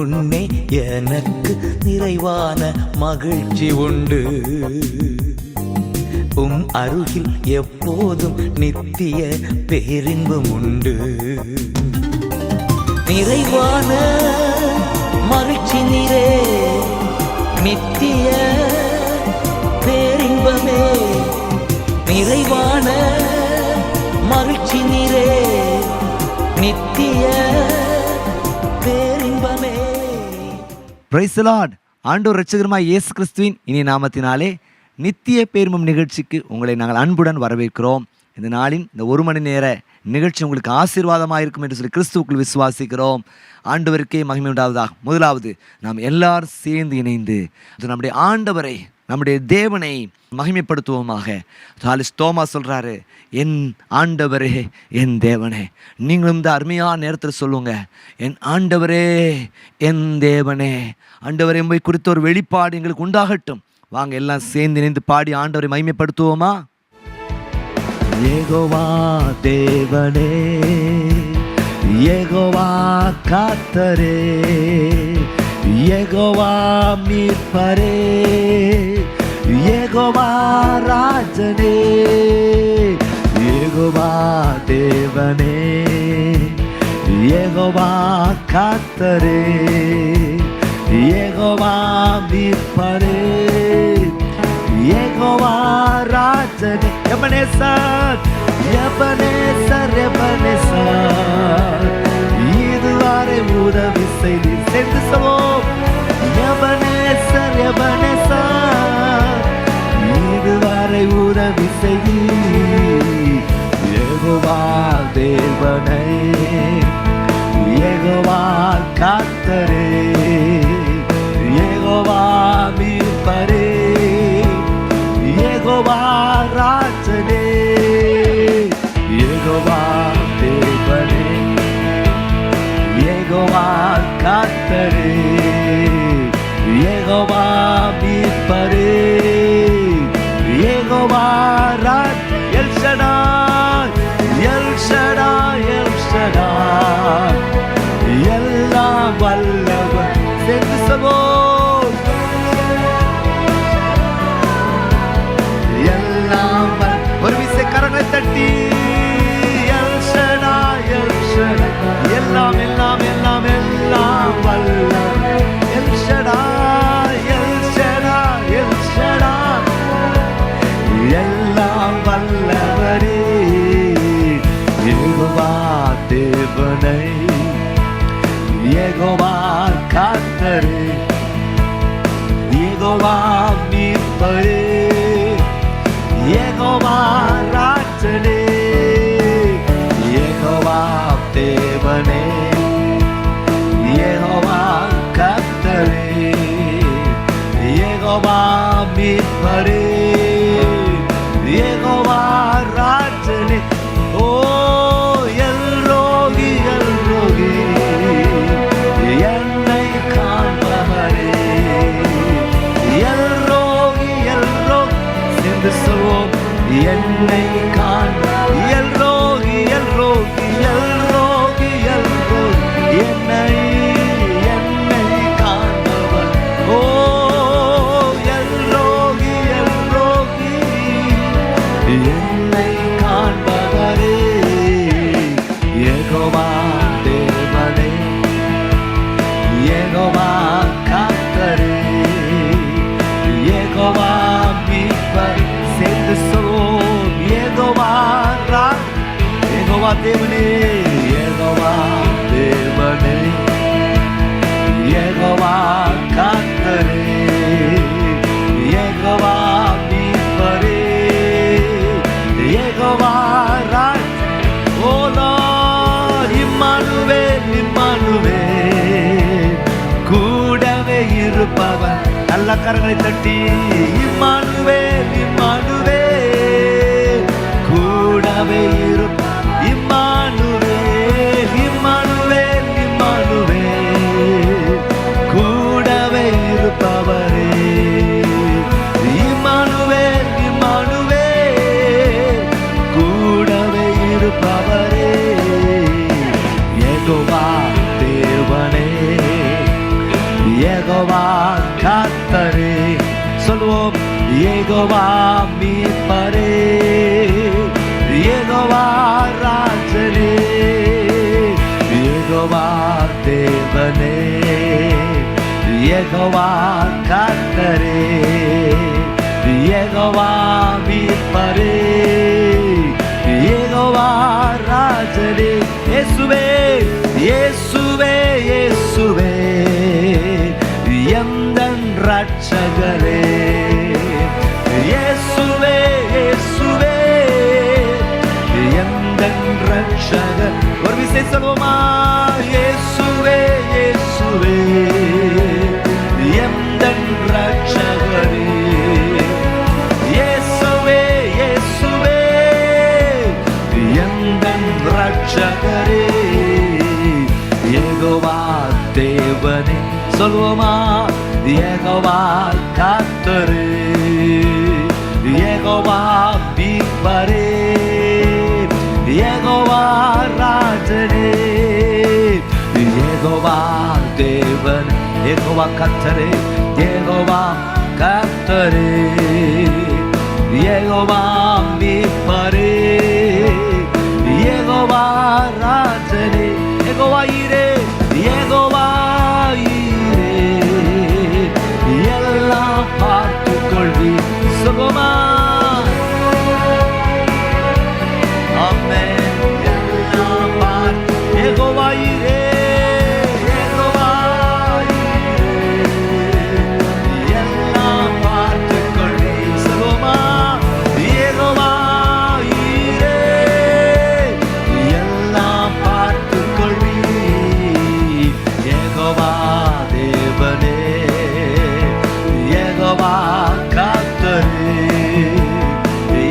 முன்னே எனக்கு நிறைவான மகிழ்ச்சி உண்டு. அருகில் எப்போதும் நித்திய பேரின்பம் உண்டு. நிறைவான மகிழ்ச்சி நீரே, நித்திய பேரின்பமே. நிறைவான மகிழ்ச்சி நீரே, நித்திய பேரின்பமே. Price the Lord. ஆண்டவர் இரட்சகருமாய் இயேசு கிறிஸ்துவின் இனிய நாமத்தினாலே நித்திய பேரின்பம் நிகழ்ச்சிக்கு உங்களை நாங்கள் அன்புடன் வரவேற்கிறோம். இந்த நாளின் இந்த 1 மணி நேர நிகழ்ச்சி உங்களுக்கு ஆசீர்வாதமாக இருக்கும் என்று சொல்லி கிறிஸ்துவுக்குள் விசுவாசிக்கிறோம். ஆண்டவருக்கே மகிமை உண்டாவதாக. முதலாவது நாம் எல்லாரும் சேர்ந்து இணைந்து நம்முடைய ஆண்டவரை, நம்முடைய தேவனை மகிமைப்படுத்துவோமாக. சார்லஸ் தோமஸ் சொல்கிறாரு, என் ஆண்டவரே, என் தேவனே. நீங்களும் இந்த அருமையான நேரத்தில் சொல்லுங்க, என் ஆண்டவரே, என் தேவனே. ஆண்டவரை உம்மை குறித்த ஒரு வெளிப்பாடு எங்களுக்கு உண்டாகட்டும். வாங்க எல்லாம் சேர்ந்து இணைந்து பாடி ஆண்டவரை மகிமைப்படுத்துவோமா? யெகோவா தேவனே, யெகோவா கர்த்தரே, யெகோவா மீட்பரே, யெகோவா ராஜனே, யெகோவா தேவனே, யெகோவா கர்த்தரே, யெகோவா மீட்பரே, யெகோவா ராஜனே. எபனேசர், எபனேசர், எபனேசர், இதுவரை உதவி செய்து சேர்ந்து சொல்வோம். எபனேசர், எபனேசர், இதுவரை உதவி செய்து. யெகோவா தேவனே, யெகோவா கர்த்தரே, யெகோவா மீட்பரே, யெகோவா ராஜனே, யெகோவா தேவனே, யெகோவா கர்த்தரே, யெகோவா மீட்பரே, யெகோவா ராஜ். El Shaddai, El Shaddai, El Shaddai, எல்லாம் வல்லவர். சேர்ந்து சொல்வோம். எல்லாம் ஒரு விசை கரங்களை தட்டி, எல் ஷடாய், எல் ஷடாய், எல்லாம் எல்லாம் எல்லாம் எல்லாம் வல்லவர். L Shaddai, El Shaddai, El Shaddai, எல்லாம் வல்லவரே. யெகோவா தேவனே, யெகோவா கர்த்தரே, யெகோவா மீட்பரே, யெகோவா ராஜனே, யெகோவா தேவனே, யெகோவா கர்த்தரே, யெகோவா மீட்பரே, யெகோவா ராஜனே. ஓ எல்ரோகி, எல்ரோகி, என்னை காண்பவரே, எல்ரோகி, எல்ரோகி. சேர்ந்து சொல்வோம். என்னை காண்ப, எல்ரோகி, எல்ரோகி, எல்ரோகி, எல்ரோகி, என்னை என்னை காண்பவர். ஓ எல்ரோகி, எல்ரோகி, என்னை காண்பவரே. யெகோவா தேவனே, யெகோவா கர்த்தரே, யெகோவா மீட்பர். சேர்ந்து சொல்வோம். யெகோவா ராஜ், யெகோவா தேவனே, யெகோவா தேவனே, யெகோவா கர்த்தரே, யெகோவா மீட்பரே, யெகோவா ராஜ். ஓ லார்ட், இம்மானுவேல், இம்மானுவேல், கூடவே இருப்பவர். நல்ல கரங்களை தட்டி, இம்மானுவேல், இம்மானுவேல், கூடவே இருப்பவர். இம்மானுவேல், இம்மானுவேல், இம்மானுவேல், கூடவே இருப்பவரே. இம்மானுவேல், இம்மானுவேல், கூடவே இருப்பவரே. யெகோவா தேவனே, யெகோவா கர்த்தரே. சொல்வோம், யெகோவா மீட்பரே, யெகோவா ராஜனே, யெகோவா தேவனே, யெகோவா கர்த்தரே, யெகோவா மீட்பரே, யெகோவா ராஜனே. இயேசுவே இயேசுவே இயேசுவே எந்தன் ரட்சகரே. இயேசுவே இயேசுவே எந்தன் ரட்சகர். ஒரு விசை சொல்வோமா? இயேசுவே இயேசுவே எந்தன் ரட்சகரே. இயேசுவே இயேசுவே எந்தன் ரட்சகரே. யெகோவா தேவனே. சொல்வோமா? யெகோவா கர்த்தரே, யெகோவா மீட்பரே, யெகோவா ராஜனே, யெகோவா தேவனே, யெகோவா கர்த்தரே, யெகோவா கர்த்தரே, யெகோவா மீட்பரே, யெகோவா ராஜனே, யெகோவா ஈரே, யெகோவா ஈரே எல்லாம் பார்த்துக் கொள்வி. சொல்வோமா? ஆமென். எல்லாம் பார்த்து யெகோவா ஈரே, யெகோவா ஈரே எல்லாம் பார்த்துக் கொள்வி. சொல்வோமா? யெகோவா ஈரே எல்லாம் பார்த்துக் கொள்வி. யெகோவா தேவனே, யெகோவா கர்த்தரே,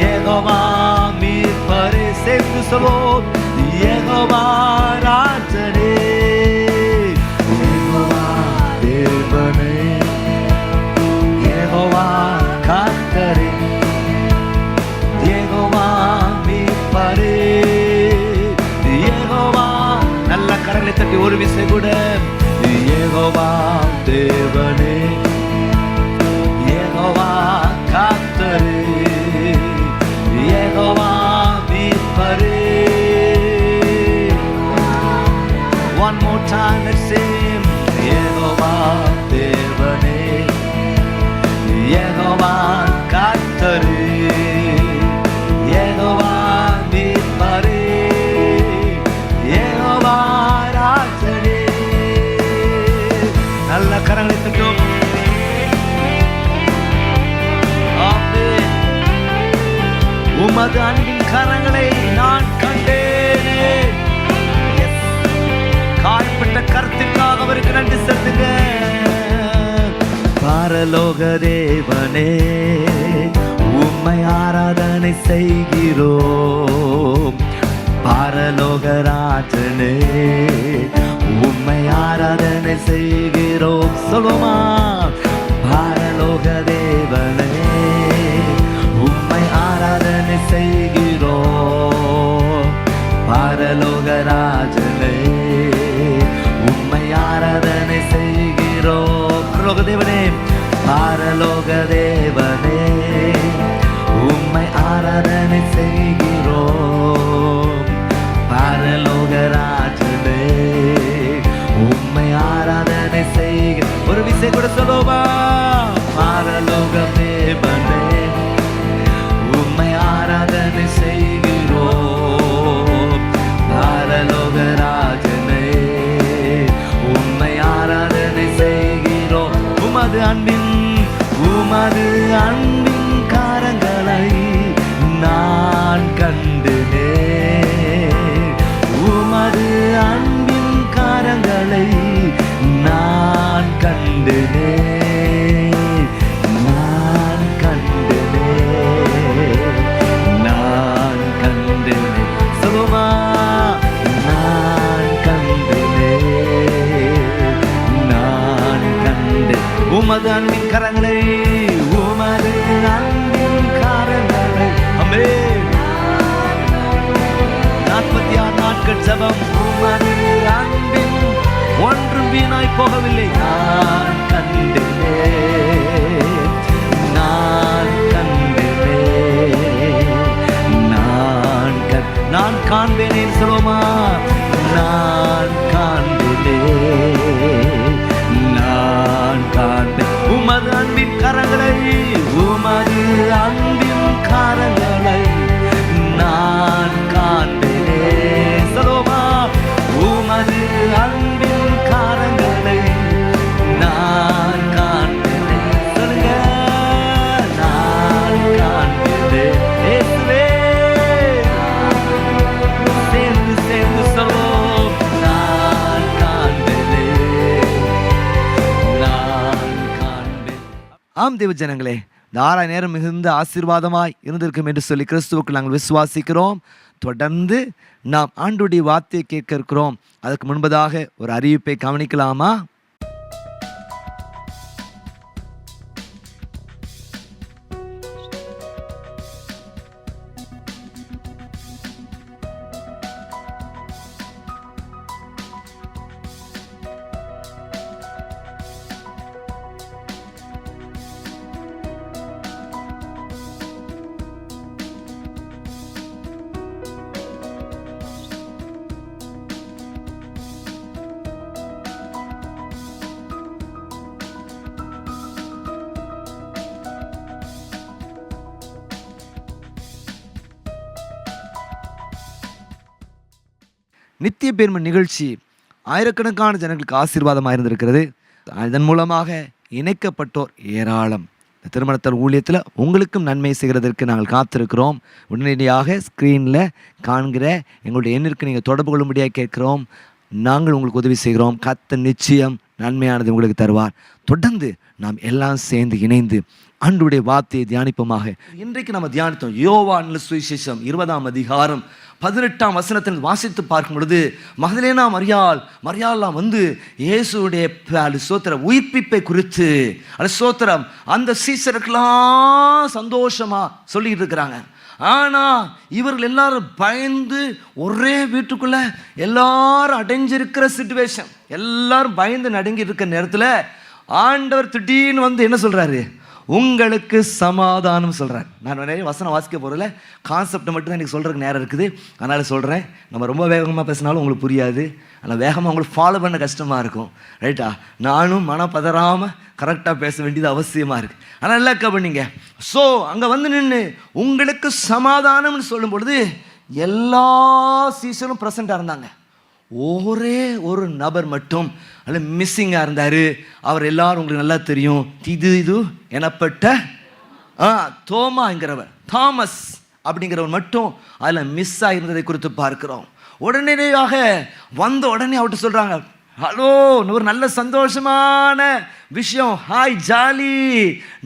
யெகோவா மீட்பரே. சேர்ந்து சொல்வோம், யெகோவா ராஜனே, யெகோவா தேவனே, யெகோவா கர்த்தரே, யெகோவா மீட்பரே, யெகோவா. நல்ல கரங்களை தட்டி ஒரு விசை கூட. யெகோவா தேவனே, யெகோவா கர்த்தரே, யெகோவா மீட்பரே. One more time, let's sing. Jehovah தேவனே, யெகோவா கர்த்தரே, யெகோவா மீட்பரே, யெகோவா ராஜனே. நல்ல கரங்களை தட்டும். உமது அன்பின் கரங்களை நான் கண்டேனே. காயப்பட்ட கருத்துக்காக அவருக்கு நன்றி செலுத்துங்க. பரலோக தேவனே, உம்மை ஆராதனை செய்கிறோம். பரலோக ராஜனே, உம்மை ஆராதனை செய்கிறோம். சொல்லுமா? பரலோக தேவனே, உம்மை ஆராதனை செய்கிறோம். பரலோக ராஜனே, உம்மை ஆராதனை செய்கிறோம். பரலோக தேவனே, பரலோக தேவனே, உம்மை ஆராதனை செய்கிறோம். பரலோக ராஜனே, உம்மை ஆராதனை செய்க. ஒரு விசை கூட சொல்லுவா? பரலோக தேவனே, உம்மை ஆராதனை செய்கிறோம். பரலோக ராஜனே, உம்மை ஆராதனை செய்கிறோம். உமது அன்பின் காரங்களை நான் கண்டேன். உமது அன்பின் காரங்களை நான் கண்டேன். நான் கண்டேன். நான் கண்டேன். சொல்லுமா? நான் கண்டேன். நான் கண்டேன். உமது அன்பின் கரங்களை, உமது அன்பின் கரங்களை. ஆமென். 46 நாட்கள் ஜெபம். உமது அன்பின் ஒன்றும் வீணாய் போகவில்லை. நான் ஆம் தேவ ஜனங்களே, இந்த 6 நேரம் மிகுந்த ஆசீர்வாதமாய் இருந்திருக்கும் என்று சொல்லி கிறிஸ்துவுக்கு நாங்கள் விசுவாசிக்கிறோம். தொடர்ந்து நாம் ஆண்டுடைய வார்த்தையை கேட்க இருக்கிறோம். அதுக்கு முன்பதாக ஒரு அறிவிப்பை கவனிக்கலாமா? நித்திய பேர்ம நிகழ்ச்சி ஆயிரக்கணக்கான ஜனங்களுக்கு ஆசீர்வாதமாக இருந்திருக்கிறது. இதன் மூலமாக இணைக்கப்பட்டோர் ஏராளம். இந்த திருமணத்தல் ஊழியத்தில் உங்களுக்கும் நன்மை செய்கிறதற்கு நாங்கள் காத்திருக்கிறோம். உடனடியாக ஸ்க்ரீனில் காண்கிற எங்களுடைய எண்ணிற்கு நீங்கள் தொடர்பு கொள்ளும்படியாக கேட்கிறோம். நாங்கள் உங்களுக்கு உதவி செய்கிறோம். கர்த்தர் நிச்சயம் நன்மையானது உங்களுக்கு தருவார். தொடர்ந்து நாம் எல்லாம் சேர்ந்து இணைந்து ஆண்டவருடைய வார்த்தையை தியானிப்போமாக. இன்றைக்கு நம்ம தியானித்தோம் யோவான் சுவிசேஷம் 20ஆம் அதிகாரம் 18ஆம் வசனத்தில் வாசித்து பார்க்கும் பொழுது, மகதலேனா மரியாள் வந்து இயேசுடைய சோத்திர உயிர்ப்பிப்பை குறித்து சோத்திரம் அந்த சீசருக்கெல்லாம் சந்தோஷமா சொல்லிட்டு இருக்கிறாங்க. ஆனா இவர்கள் எல்லாரும் பயந்து ஒரே வீட்டுக்குள்ள எல்லாரும் அடைஞ்சிருக்கிற சிச்சுவேஷன், எல்லாரும் பயந்து நடுங்கி இருக்கிற நேரத்தில் ஆண்டவர் திடீர்னு வந்து என்ன சொல்றாரு? உங்களுக்கு சமாதானம் சொல்கிறேன். நான் நிறைய வசனம் வாசிக்க போகிறதில்ல, கான்செப்டை மட்டும் தான் எனக்கு சொல்கிறதுக்கு நேரம் இருக்குது. அதனால் சொல்கிறேன். நம்ம ரொம்ப வேகமாக பேசினாலும் உங்களுக்கு புரியாது. ஆனால் வேகமாக உங்களுக்கு ஃபாலோ பண்ண கஷ்டமாக இருக்கும். ரைட்டா? நானும் மனம் பதறாமல் கரெக்டாக பேச வேண்டியது அவசியமாக இருக்குது. ஆனால் நல்லா கவனிங்க. ஸோ அங்கே வந்து நின்று உங்களுக்கு சமாதானம்னு சொல்லும் பொழுது எல்லா சீசனும் ப்ரெசண்ட்டாக இருந்தாங்க. ஒரே ஒரு நபர் மட்டும் அதில் மிஸ்ஸிங்காக இருந்தார். அவர் எல்லாரும் உங்களுக்கு நல்லா தெரியும். இது எனப்பட்ட தோமாங்கிறவர், தாமஸ் அப்படிங்கிறவர் மட்டும் அதில் மிஸ் ஆகிருந்ததை குறித்து பார்க்கிறோம். உடனடியாக வந்த உடனே அவர்கிட்ட சொல்கிறாங்க, ஹலோ, ஒரு நல்ல சந்தோஷமான விஷயம், ஹாய் ஜாலி,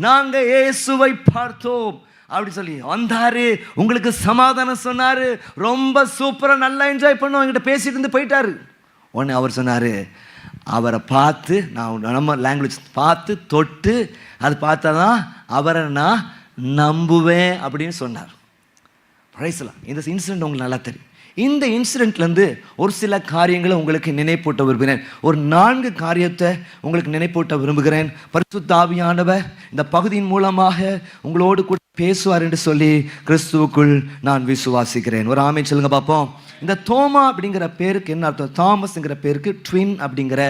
நாங்கள் இயேசுவை பார்த்தோம் அப்படி சொல்லி வந்தாரு. உங்களுக்கு சமாதானம் சொன்னாரு. ரொம்ப சூப்பராக நல்லா என்ஜாய் பண்ணோம், என்கிட்ட பேசிட்டு இருந்து போயிட்டாரு. உடனே அவர் சொன்னார், அவரை பார்த்து நம்ம லாங்குவேஜ் பார்த்து தொட்டு அது பார்த்தா தான் அவரை நான் நம்புவேன் அப்படின்னு சொன்னார். பிரைஸ்லாம். இந்த இன்சிடென்ட் உங்களுக்கு நல்லா தெரியும். இந்த இன்சிடென்ட்லேருந்து ஒரு சில காரியங்களை உங்களுக்கு நினைப்பூட்ட விரும்புகிறேன். ஒரு 4 காரியத்தை உங்களுக்கு நினைப்பூட்ட விரும்புகிறேன். பரிசுத்த ஆவியானவர் இந்த பகுதியின் மூலமாக உங்களோடு கூட பேசுவார் என்று சொல்லி கிறிஸ்துவுக்குள் நான் விசுவாசிக்கிறேன். ஒரு ஆமென் சொல்லுங்க பார்ப்போம். இந்த தோமா அப்படிங்கிற பேருக்கு என்ன அர்த்தம்? தாமஸ்ங்கிற பேருக்கு ட்வின் அப்படிங்கிற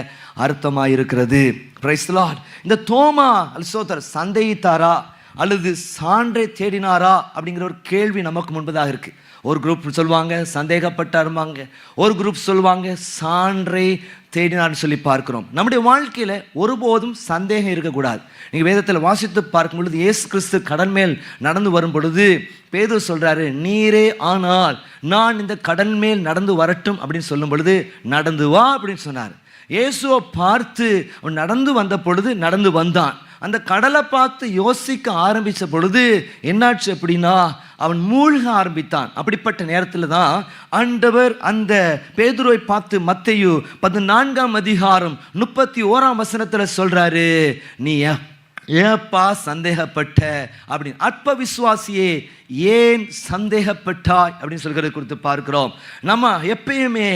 அர்த்தமாக இருக்கிறது. Price the Lord. இந்த தோமா சோதர் சந்தேகித்தாரா அல்லது சான்றை தேடினாரா அப்படிங்கிற ஒரு கேள்வி நமக்கு முன்பதாக இருக்கு. ஒரு குரூப் சொல்லுவாங்க சந்தேகப்பட்டாருமாங்க, ஒரு குரூப் சொல்லுவாங்க சான்றை தேடினார்னு சொல்லி பார்க்கிறோம். நம்முடைய வாழ்க்கையில் ஒருபோதும் சந்தேகம் இருக்கக்கூடாது. நீங்கள் வேதத்தில் வாசித்து பார்க்கும் பொழுது இயேசு கிறிஸ்து கடல் மேல் நடந்து வரும் பொழுது பேதுரு சொல்கிறாரு, நீரே ஆனால் நான் இந்த கடல் மேல் நடந்து வரட்டும் அப்படின்னு சொல்லும் பொழுது நடந்து வா அப்படின்னு சொன்னார். இயேசுவை பார்த்து அவன் நடந்து வந்த பொழுது நடந்து வந்தான். அந்த கடலை பார்த்து யோசிக்க ஆரம்பித்த பொழுது என்னாச்சு அப்படின்னா அவன் மூழ்க ஆரம்பித்தான். அப்படிப்பட்ட நேரத்தில் தான் ஆண்டவர் அந்த பேதுருவை பார்த்து மத்தேயு 14ஆம் அதிகாரம் 31ஆம் வசனத்தில் சொல்றாரு, நீ ஏப்பா சந்தேகப்பட்ட அப்படின்னு, அற்ப விசுவாசியே ஏன் சந்தேகப்பட்டாய் அப்படின்னு சொல்கிறத குறித்து பார்க்கிறோம். நம்ம எப்பயுமே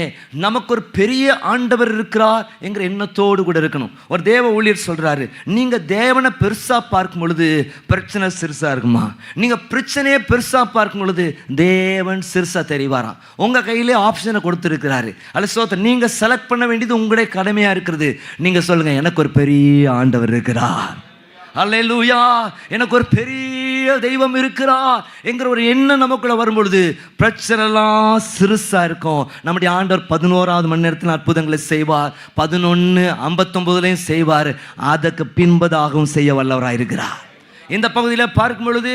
நமக்கு ஒரு பெரிய ஆண்டவர் இருக்கிறார் என்கிற எண்ணத்தோடு கூட இருக்கணும். ஒரு தேவ ஊழியர் சொல்றாரு, நீங்க தேவனை பெருசா பார்க்கும் பொழுது பிரச்சனை சிறுசா இருக்குமா, நீங்க பிரச்சனையே பெருசா பார்க்கும் பொழுது தேவன் சிறுசா தெரிவாராம். உங்க கையிலே ஆப்ஷனை கொடுத்துருக்கிறாரு. அல்ல நீங்க செலக்ட் பண்ண வேண்டியது உங்களுடைய கடமையா இருக்கிறது. நீங்க சொல்லுங்க, எனக்கு ஒரு பெரிய ஆண்டவர் இருக்கிறார், அல்லேலூயா, எனக்கு ஒரு பெரிய தெய்வம் இருக்கிறார் என்கிற ஒரு எண்ணம் நமக்குள்ள வரும்பொழுது பிரச்சனை எல்லாம் சிறுசா இருக்கும். நம்முடைய ஆண்டவர் 11ஆவது மணி நேரத்தில் அற்புதங்களை செய்வார், 11:59 செய்வார். அதற்கு பின்பதாகவும் செய்ய வல்லவராக இருக்கிறார். இந்த பகுதியில் பார்க்கும் பொழுது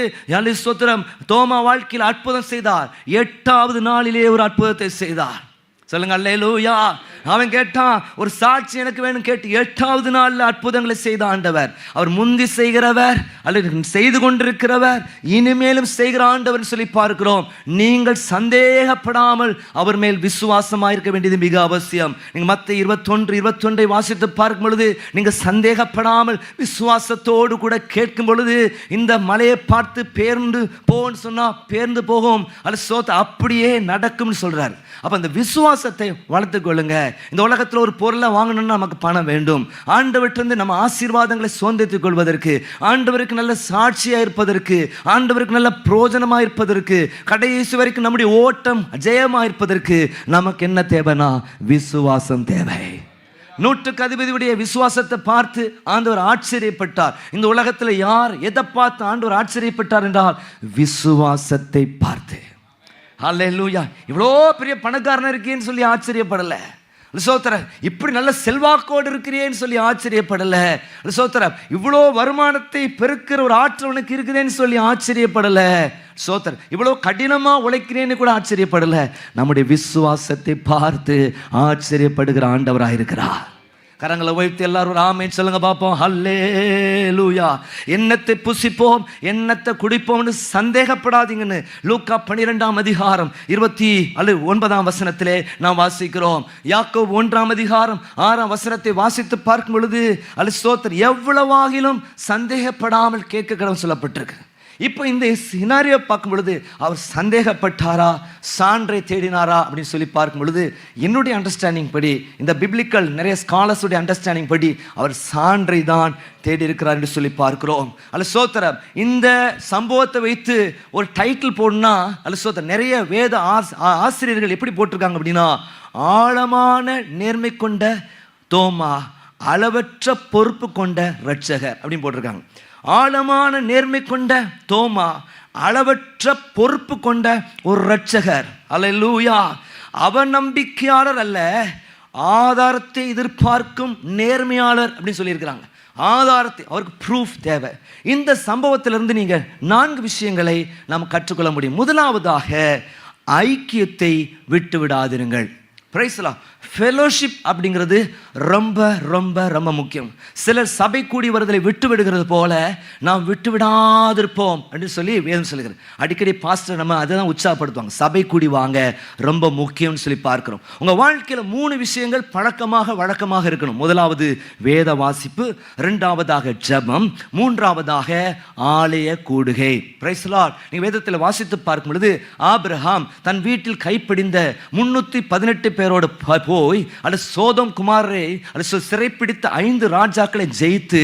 ஸ்தோத்திரம், தோமா வாழ்க்கையில் அற்புதம் செய்தார். 8ஆவது நாளிலே ஒரு அற்புதத்தை செய்தார். சொல்லுங்க அல்லேலூயா. அவன் கேட்டான், ஒரு சாட்சி எனக்கு வேணும் கேட்டு 8வது நாள்ல அற்புதங்களை செய்த ஆண்டவர். அவர் முந்தி செய்கிறவர் அல்லது செய்து கொண்டிருக்கிறவர், இனிமேலும் செய்கிற ஆண்டவர் சொல்லி பார்க்கிறோம். நீங்கள் சந்தேகப்படாமல் அவர் மேல் விசுவாசமாக இருக்க வேண்டியது மிக அவசியம். நீங்க மத்தேயு 21:21 வாசித்து பார்க்கும் பொழுது, நீங்க சந்தேகப்படாமல் விசுவாசத்தோடு கூட கேட்கும் பொழுது, இந்த மலையை பார்த்து பேர்ந்து போன்னு சொன்னா பேர்ந்து போகும், அல்ல அப்படியே நடக்கும்னு சொல்றாரு. அப்ப அந்த விசுவாசத்தை வளர்த்துக் கொள்ளுங்க. இந்த உலகத்தில் ஒரு பொருளை வாங்கணும்னா நமக்கு பணம் வேண்டும். ஆண்டவற்றிலிருந்து நம்ம ஆசீர்வாதங்களை சுதந்திரித்துக் கொள்வதற்கு, ஆண்டவருக்கு நல்ல சாட்சியா இருப்பதற்கு, ஆண்டவருக்கு நல்ல பிரயோஜனமா இருப்பதற்கு, கடைசி வரைக்கும் நம்முடைய ஓட்டம் ஜெயமா இருப்பதற்கு நமக்கு என்ன தேவைனா விசுவாசம் தேவை. 100க்கு அதிபதியுடைய விசுவாசத்தை பார்த்து ஆண்டவர் ஆச்சரியப்பட்டார். இந்த உலகத்தில் யார் எதை பார்த்து ஆண்டவர் ஆச்சரியப்பட்டார் என்றால் விசுவாசத்தை பார்த்து. ஹல்லேலூயா. இவ்வளோ பெரிய பணக்காரன் இருக்கேன்னு சொல்லி ஆச்சரியப்படலை. சோத்திர இப்படி நல்ல செல்வாக்கோடு இருக்கிறேன்னு சொல்லி ஆச்சரியப்படலை. சோத்திர இவ்வளோ வருமானத்தை பெருக்கிற ஒரு ஆற்றல் உனக்கு இருக்குதுன்னு சொல்லி ஆச்சரியப்படலை. சோத்திர இவ்வளோ கடினமாக உழைக்கிறேன்னு கூட ஆச்சரியப்படலை. நம்முடைய விசுவாசத்தை பார்த்து ஆச்சரியப்படுகிற ஆண்டவராக இருக்கிறார். கரங்களை உயர்த்தி எல்லாரும் ஆமென் சொல்லுங்க பார்ப்போம். ஹல்லேலூயா. எண்ணத்தை புசிப்போம், எண்ணத்தை குடிப்போம்னு சந்தேகப்படாதீங்கன்னு லூக்கா 12ஆம் அதிகாரம் 29ஆம் வசனத்திலே நாம் வாசிக்கிறோம். யாக்கோபு 1ஆம் அதிகாரம் 6ஆம் வசனத்தை வாசித்து பார்க்கும் பொழுது ஸ்தோத்திரம் எவ்வளவாகிலும் சந்தேகப்படாமல் கேட்க கடவுள் சொல்லப்பட்டிருக்கு. இப்போ இந்த சினாரியோ பார்க்கும் பொழுது அவர் சந்தேகப்பட்டாரா, சான்றை தேடினாரா அப்படின்னு சொல்லி பார்க்கும் பொழுது, என்னுடைய அண்டர்ஸ்டாண்டிங் படி, இந்த பிப்ளிக்கல் நிறைய ஸ்காலர்ஸுடைய அண்டர்ஸ்டாண்டிங் படி அவர் சான்றை தான் தேடி இருக்கிறார் என்று சொல்லி பார்க்கிறோம். அல்ல சோத்திரம் இந்த சம்பவத்தை வைத்து ஒரு டைட்டில் போடணும்னா, அல்ல சோத்திரம் நிறைய வேத ஆசிரியர்கள் எப்படி போட்டிருக்காங்க அப்படின்னா, ஆழமான நேர்மை கொண்ட தோமா, அளவற்ற பொறுப்பு கொண்ட இரட்சகர் அப்படின்னு போட்டிருக்காங்க. ஆழமான நேர்மை கொண்ட தோமா, அளவற்ற பொறுப்பு கொண்ட ஒரு இரட்சகர். அல்லேலூயா. அவநம்பிக்கையாளர் அல்ல, ஆதாரத்தை எதிர்பார்க்கும் நேர்மையாளர் அப்படின்னு சொல்லியிருக்கிறாங்க. ஆதாரத்தை, அவருக்கு ப்ரூஃப் தேவை. இந்த சம்பவத்திலிருந்து நீங்க 4 விஷயங்களை நாம் கற்றுக்கொள்ள முடியும். முதலாவதாக, ஐக்கியத்தை விட்டு விடாதிருங்கள். Praise the Lord. ஃபெலோஷிப் அப்படிங்கிறது ரொம்ப ரொம்ப ரொம்ப முக்கியம். சிலர் சபை கூடி வருதலை விட்டு விடுகிறது போல நாம் விட்டு விடாதிருப்போம் அப்படின்னு சொல்லி வேதம் சொல்லுகிறது. அடிக்கடி பாஸ்டர் நம்ம அதை தான் உற்சாகப்படுத்துவாங்க, சபை கூடி வாங்க, ரொம்ப முக்கியம்னு சொல்லி பார்க்கிறோம். உங்கள் வாழ்க்கையில் 3 விஷயங்கள் வழக்கமாக இருக்கணும். முதலாவது வேத வாசிப்பு, 2வதாக ஜெபம், 3வதாக ஆலய கூடுகை. Price the Lord. நீங்கள் வேதத்தில் வாசித்து பார்க்கும் பொழுது, ஆபிரகாம் தன் வீட்டில் கைப்பிடிந்த 318 பேரோடு போய் அல்ல சோதோம் குமாரரை அல்ல சிறைப்பிடித்த 5 ராஜாக்களை ஜெயித்து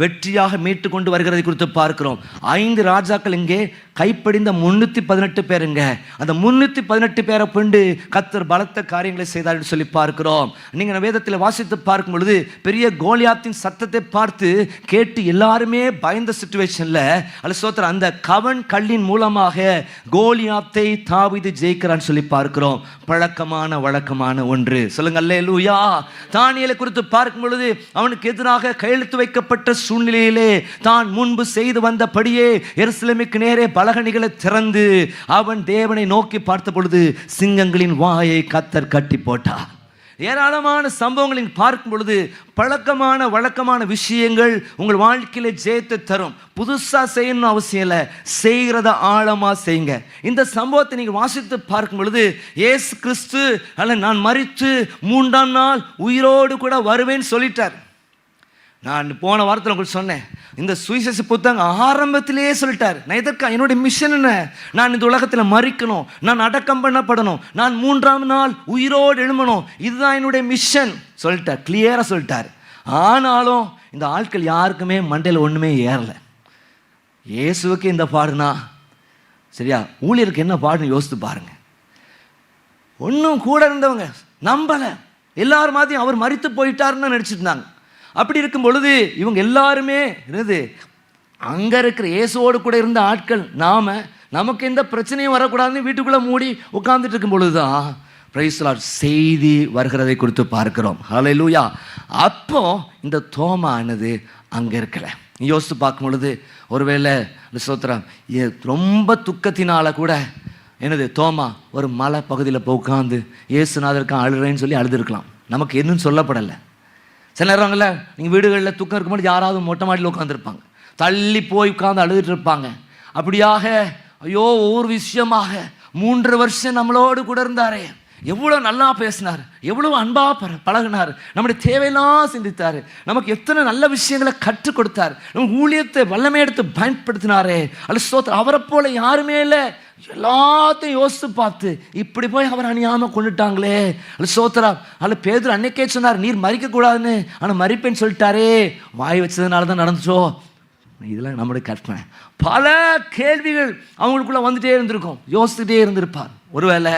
வெற்றியாக மீட்டு கொண்டு வருகிறதை குறித்து பார்க்கிறோம். 5 ராஜாக்கள் இங்கே, கைப்படிந்த 318 பேருங்க. அந்த 318 பேரை கொண்டு கர்த்தர் பலத்த காரியங்களை செய்தார் என்று சொல்லி பார்க்கிறோம். நீங்கள் வேதத்தில் வாசித்து பார்க்கும் பொழுது, பெரிய கோலியாத்தின் சத்தத்தை பார்த்து கேட்டு எல்லாருமே பயந்த சிச்சுவேஷன்ல அல்ல சோத்திர அந்த கவன் கல்லின் மூலமாக கோலியாத்தை தாவீது ஜெயிக்கிறான்னு சொல்லி பார்க்கிறோம். வழக்கமான ஒன்று. சொல்லுங்க அல்லேலூயா. தானியேலை குறித்து பார்க்கும் பொழுது, அவனுக்கு எதிராக கையெழுத்து வைக்கப்பட்ட சூழ்நிலையிலே தான் முன்பு செய்து வந்தபடியே எருசலேமுக்கு நேரே பலகணிகளை திறந்து அவன் தேவனை நோக்கி பார்த்த பொழுது சிங்கங்களின் வாயை கர்த்தர் கட்டி போட்டார். ஏராளமான சம்பவங்களை பார்க்கும் பொழுது வழக்கமான விஷயங்கள் உங்கள் வாழ்க்கையில ஜெயத்தை தரும். புதுசா செய்யணும் அவசியம் இல்லை, செய்கிறத ஆழமா செய்யுங்க. இந்த சம்பவத்தை நீங்க வாசித்து பார்க்கும் பொழுது, இயேசு கிறிஸ்து அல்ல நான் மரித்து 3ஆம் நாள் உயிரோடு கூட வருவேன்னு சொல்லிட்டார். நான் போன வாரத்தில் உங்களுக்கு சொன்னேன், இந்த சுவிசேஷ புத்தகம் ஆரம்பத்திலேயே சொல்லிட்டார். நான் எதற்கா, என்னுடைய மிஷன் என்ன, நான் இந்த உலகத்தில் மரிக்கணும், நான் அடக்கம் பண்ணப்படணும், நான் 3ஆம் நாள் உயிரோடு எழுமணும், இதுதான் என்னுடைய மிஷன் சொல்லிட்டார், கிளியராக சொல்லிட்டார். ஆனாலும் இந்த ஆட்கள் யாருக்குமே மண்டையில் ஒன்றுமே ஏறலை. இயேசுவுக்கு இந்த பாடுனா சரியா, ஊழியருக்கு என்ன பாடுன்னு யோசித்து பாருங்க. ஒன்றும் கூட இருந்தவங்க நம்பலை, எல்லாரும் மாதிரியும் அவர் மரித்து போயிட்டாருன்னு நினச்சிட்டு இருந்தாங்க. அப்படி இருக்கும் பொழுது இவங்க எல்லாருமே என்னது, அங்கே இருக்கிற இயேசுவோடு கூட இருந்த ஆட்கள், நமக்கு எந்த பிரச்சனையும் வரக்கூடாதுன்னு வீட்டுக்குள்ளே மூடி உட்கார்ந்துட்டு இருக்கும் பொழுது தான் பிரைஸ் தி லார்ட் செய்தி வருகிறதை குறித்து பார்க்கிறோம். ஹல்லேலூயா. அப்போ இந்த தோமா ஆனது அங்கே இருக்கலை. யோசித்து பார்க்கும் பொழுது, ஒருவேளை ஸ்தோத்திரம் ரொம்ப துக்கத்தினால கூட என்னது தோமா ஒரு மலை பகுதியில் போய் உட்காந்து இயேசுநாதருக்காக அழுறேன்னு சொல்லி அழுதுருக்கலாம். நமக்கு எதுவும் சொல்லப்படலை. சில நேரங்களில் நீங்கள் வீடுகளில் தூக்கம் இருக்கும்போது யாராவது மொட்டை மாடியில் உட்காந்துருப்பாங்க, தள்ளி போய் உட்காந்து அழுதுட்டு இருப்பாங்க. அப்படியாக ஐயோ ஒவ்வொரு விஷயமாக 3 வருஷம் நம்மளோடு கூட இருந்தாரே, எவ்வளோ நல்லா பேசினார், எவ்வளோ அன்பாக பழகினார், நம்முடைய தேவையெல்லாம் சிந்தித்தார், நமக்கு எத்தனை நல்ல விஷயங்களை கற்றுக் கொடுத்தார், நம்ம ஊழியத்தை வல்லமை எடுத்து பயன்படுத்தினாரே, அல்ல ஸ்தோத்திரம். அவரை போல யாருமே இல்லை. எல்லாத்தையும் யோசித்து பார்த்து இப்படி போய் அவர் அணியாமல் கொண்டுட்டாங்களே, அல்ல ஸ்தோத்திரம். அல்ல பேதுரு அன்னைக்கே சொன்னார் நீர் மறிக்கக்கூடாதுன்னு, ஆனால் மறிப்பேன்னு சொல்லிட்டாரே, வாய் வச்சதுனால தான் நடந்துச்சோ. இதெல்லாம் நம்முடைய கற்பனை. பல கேள்விகள் அவங்களுக்குள்ள வந்துட்டே இருந்திருக்கும், யோசிச்சுட்டே இருந்திருப்பார். ஒருவேளை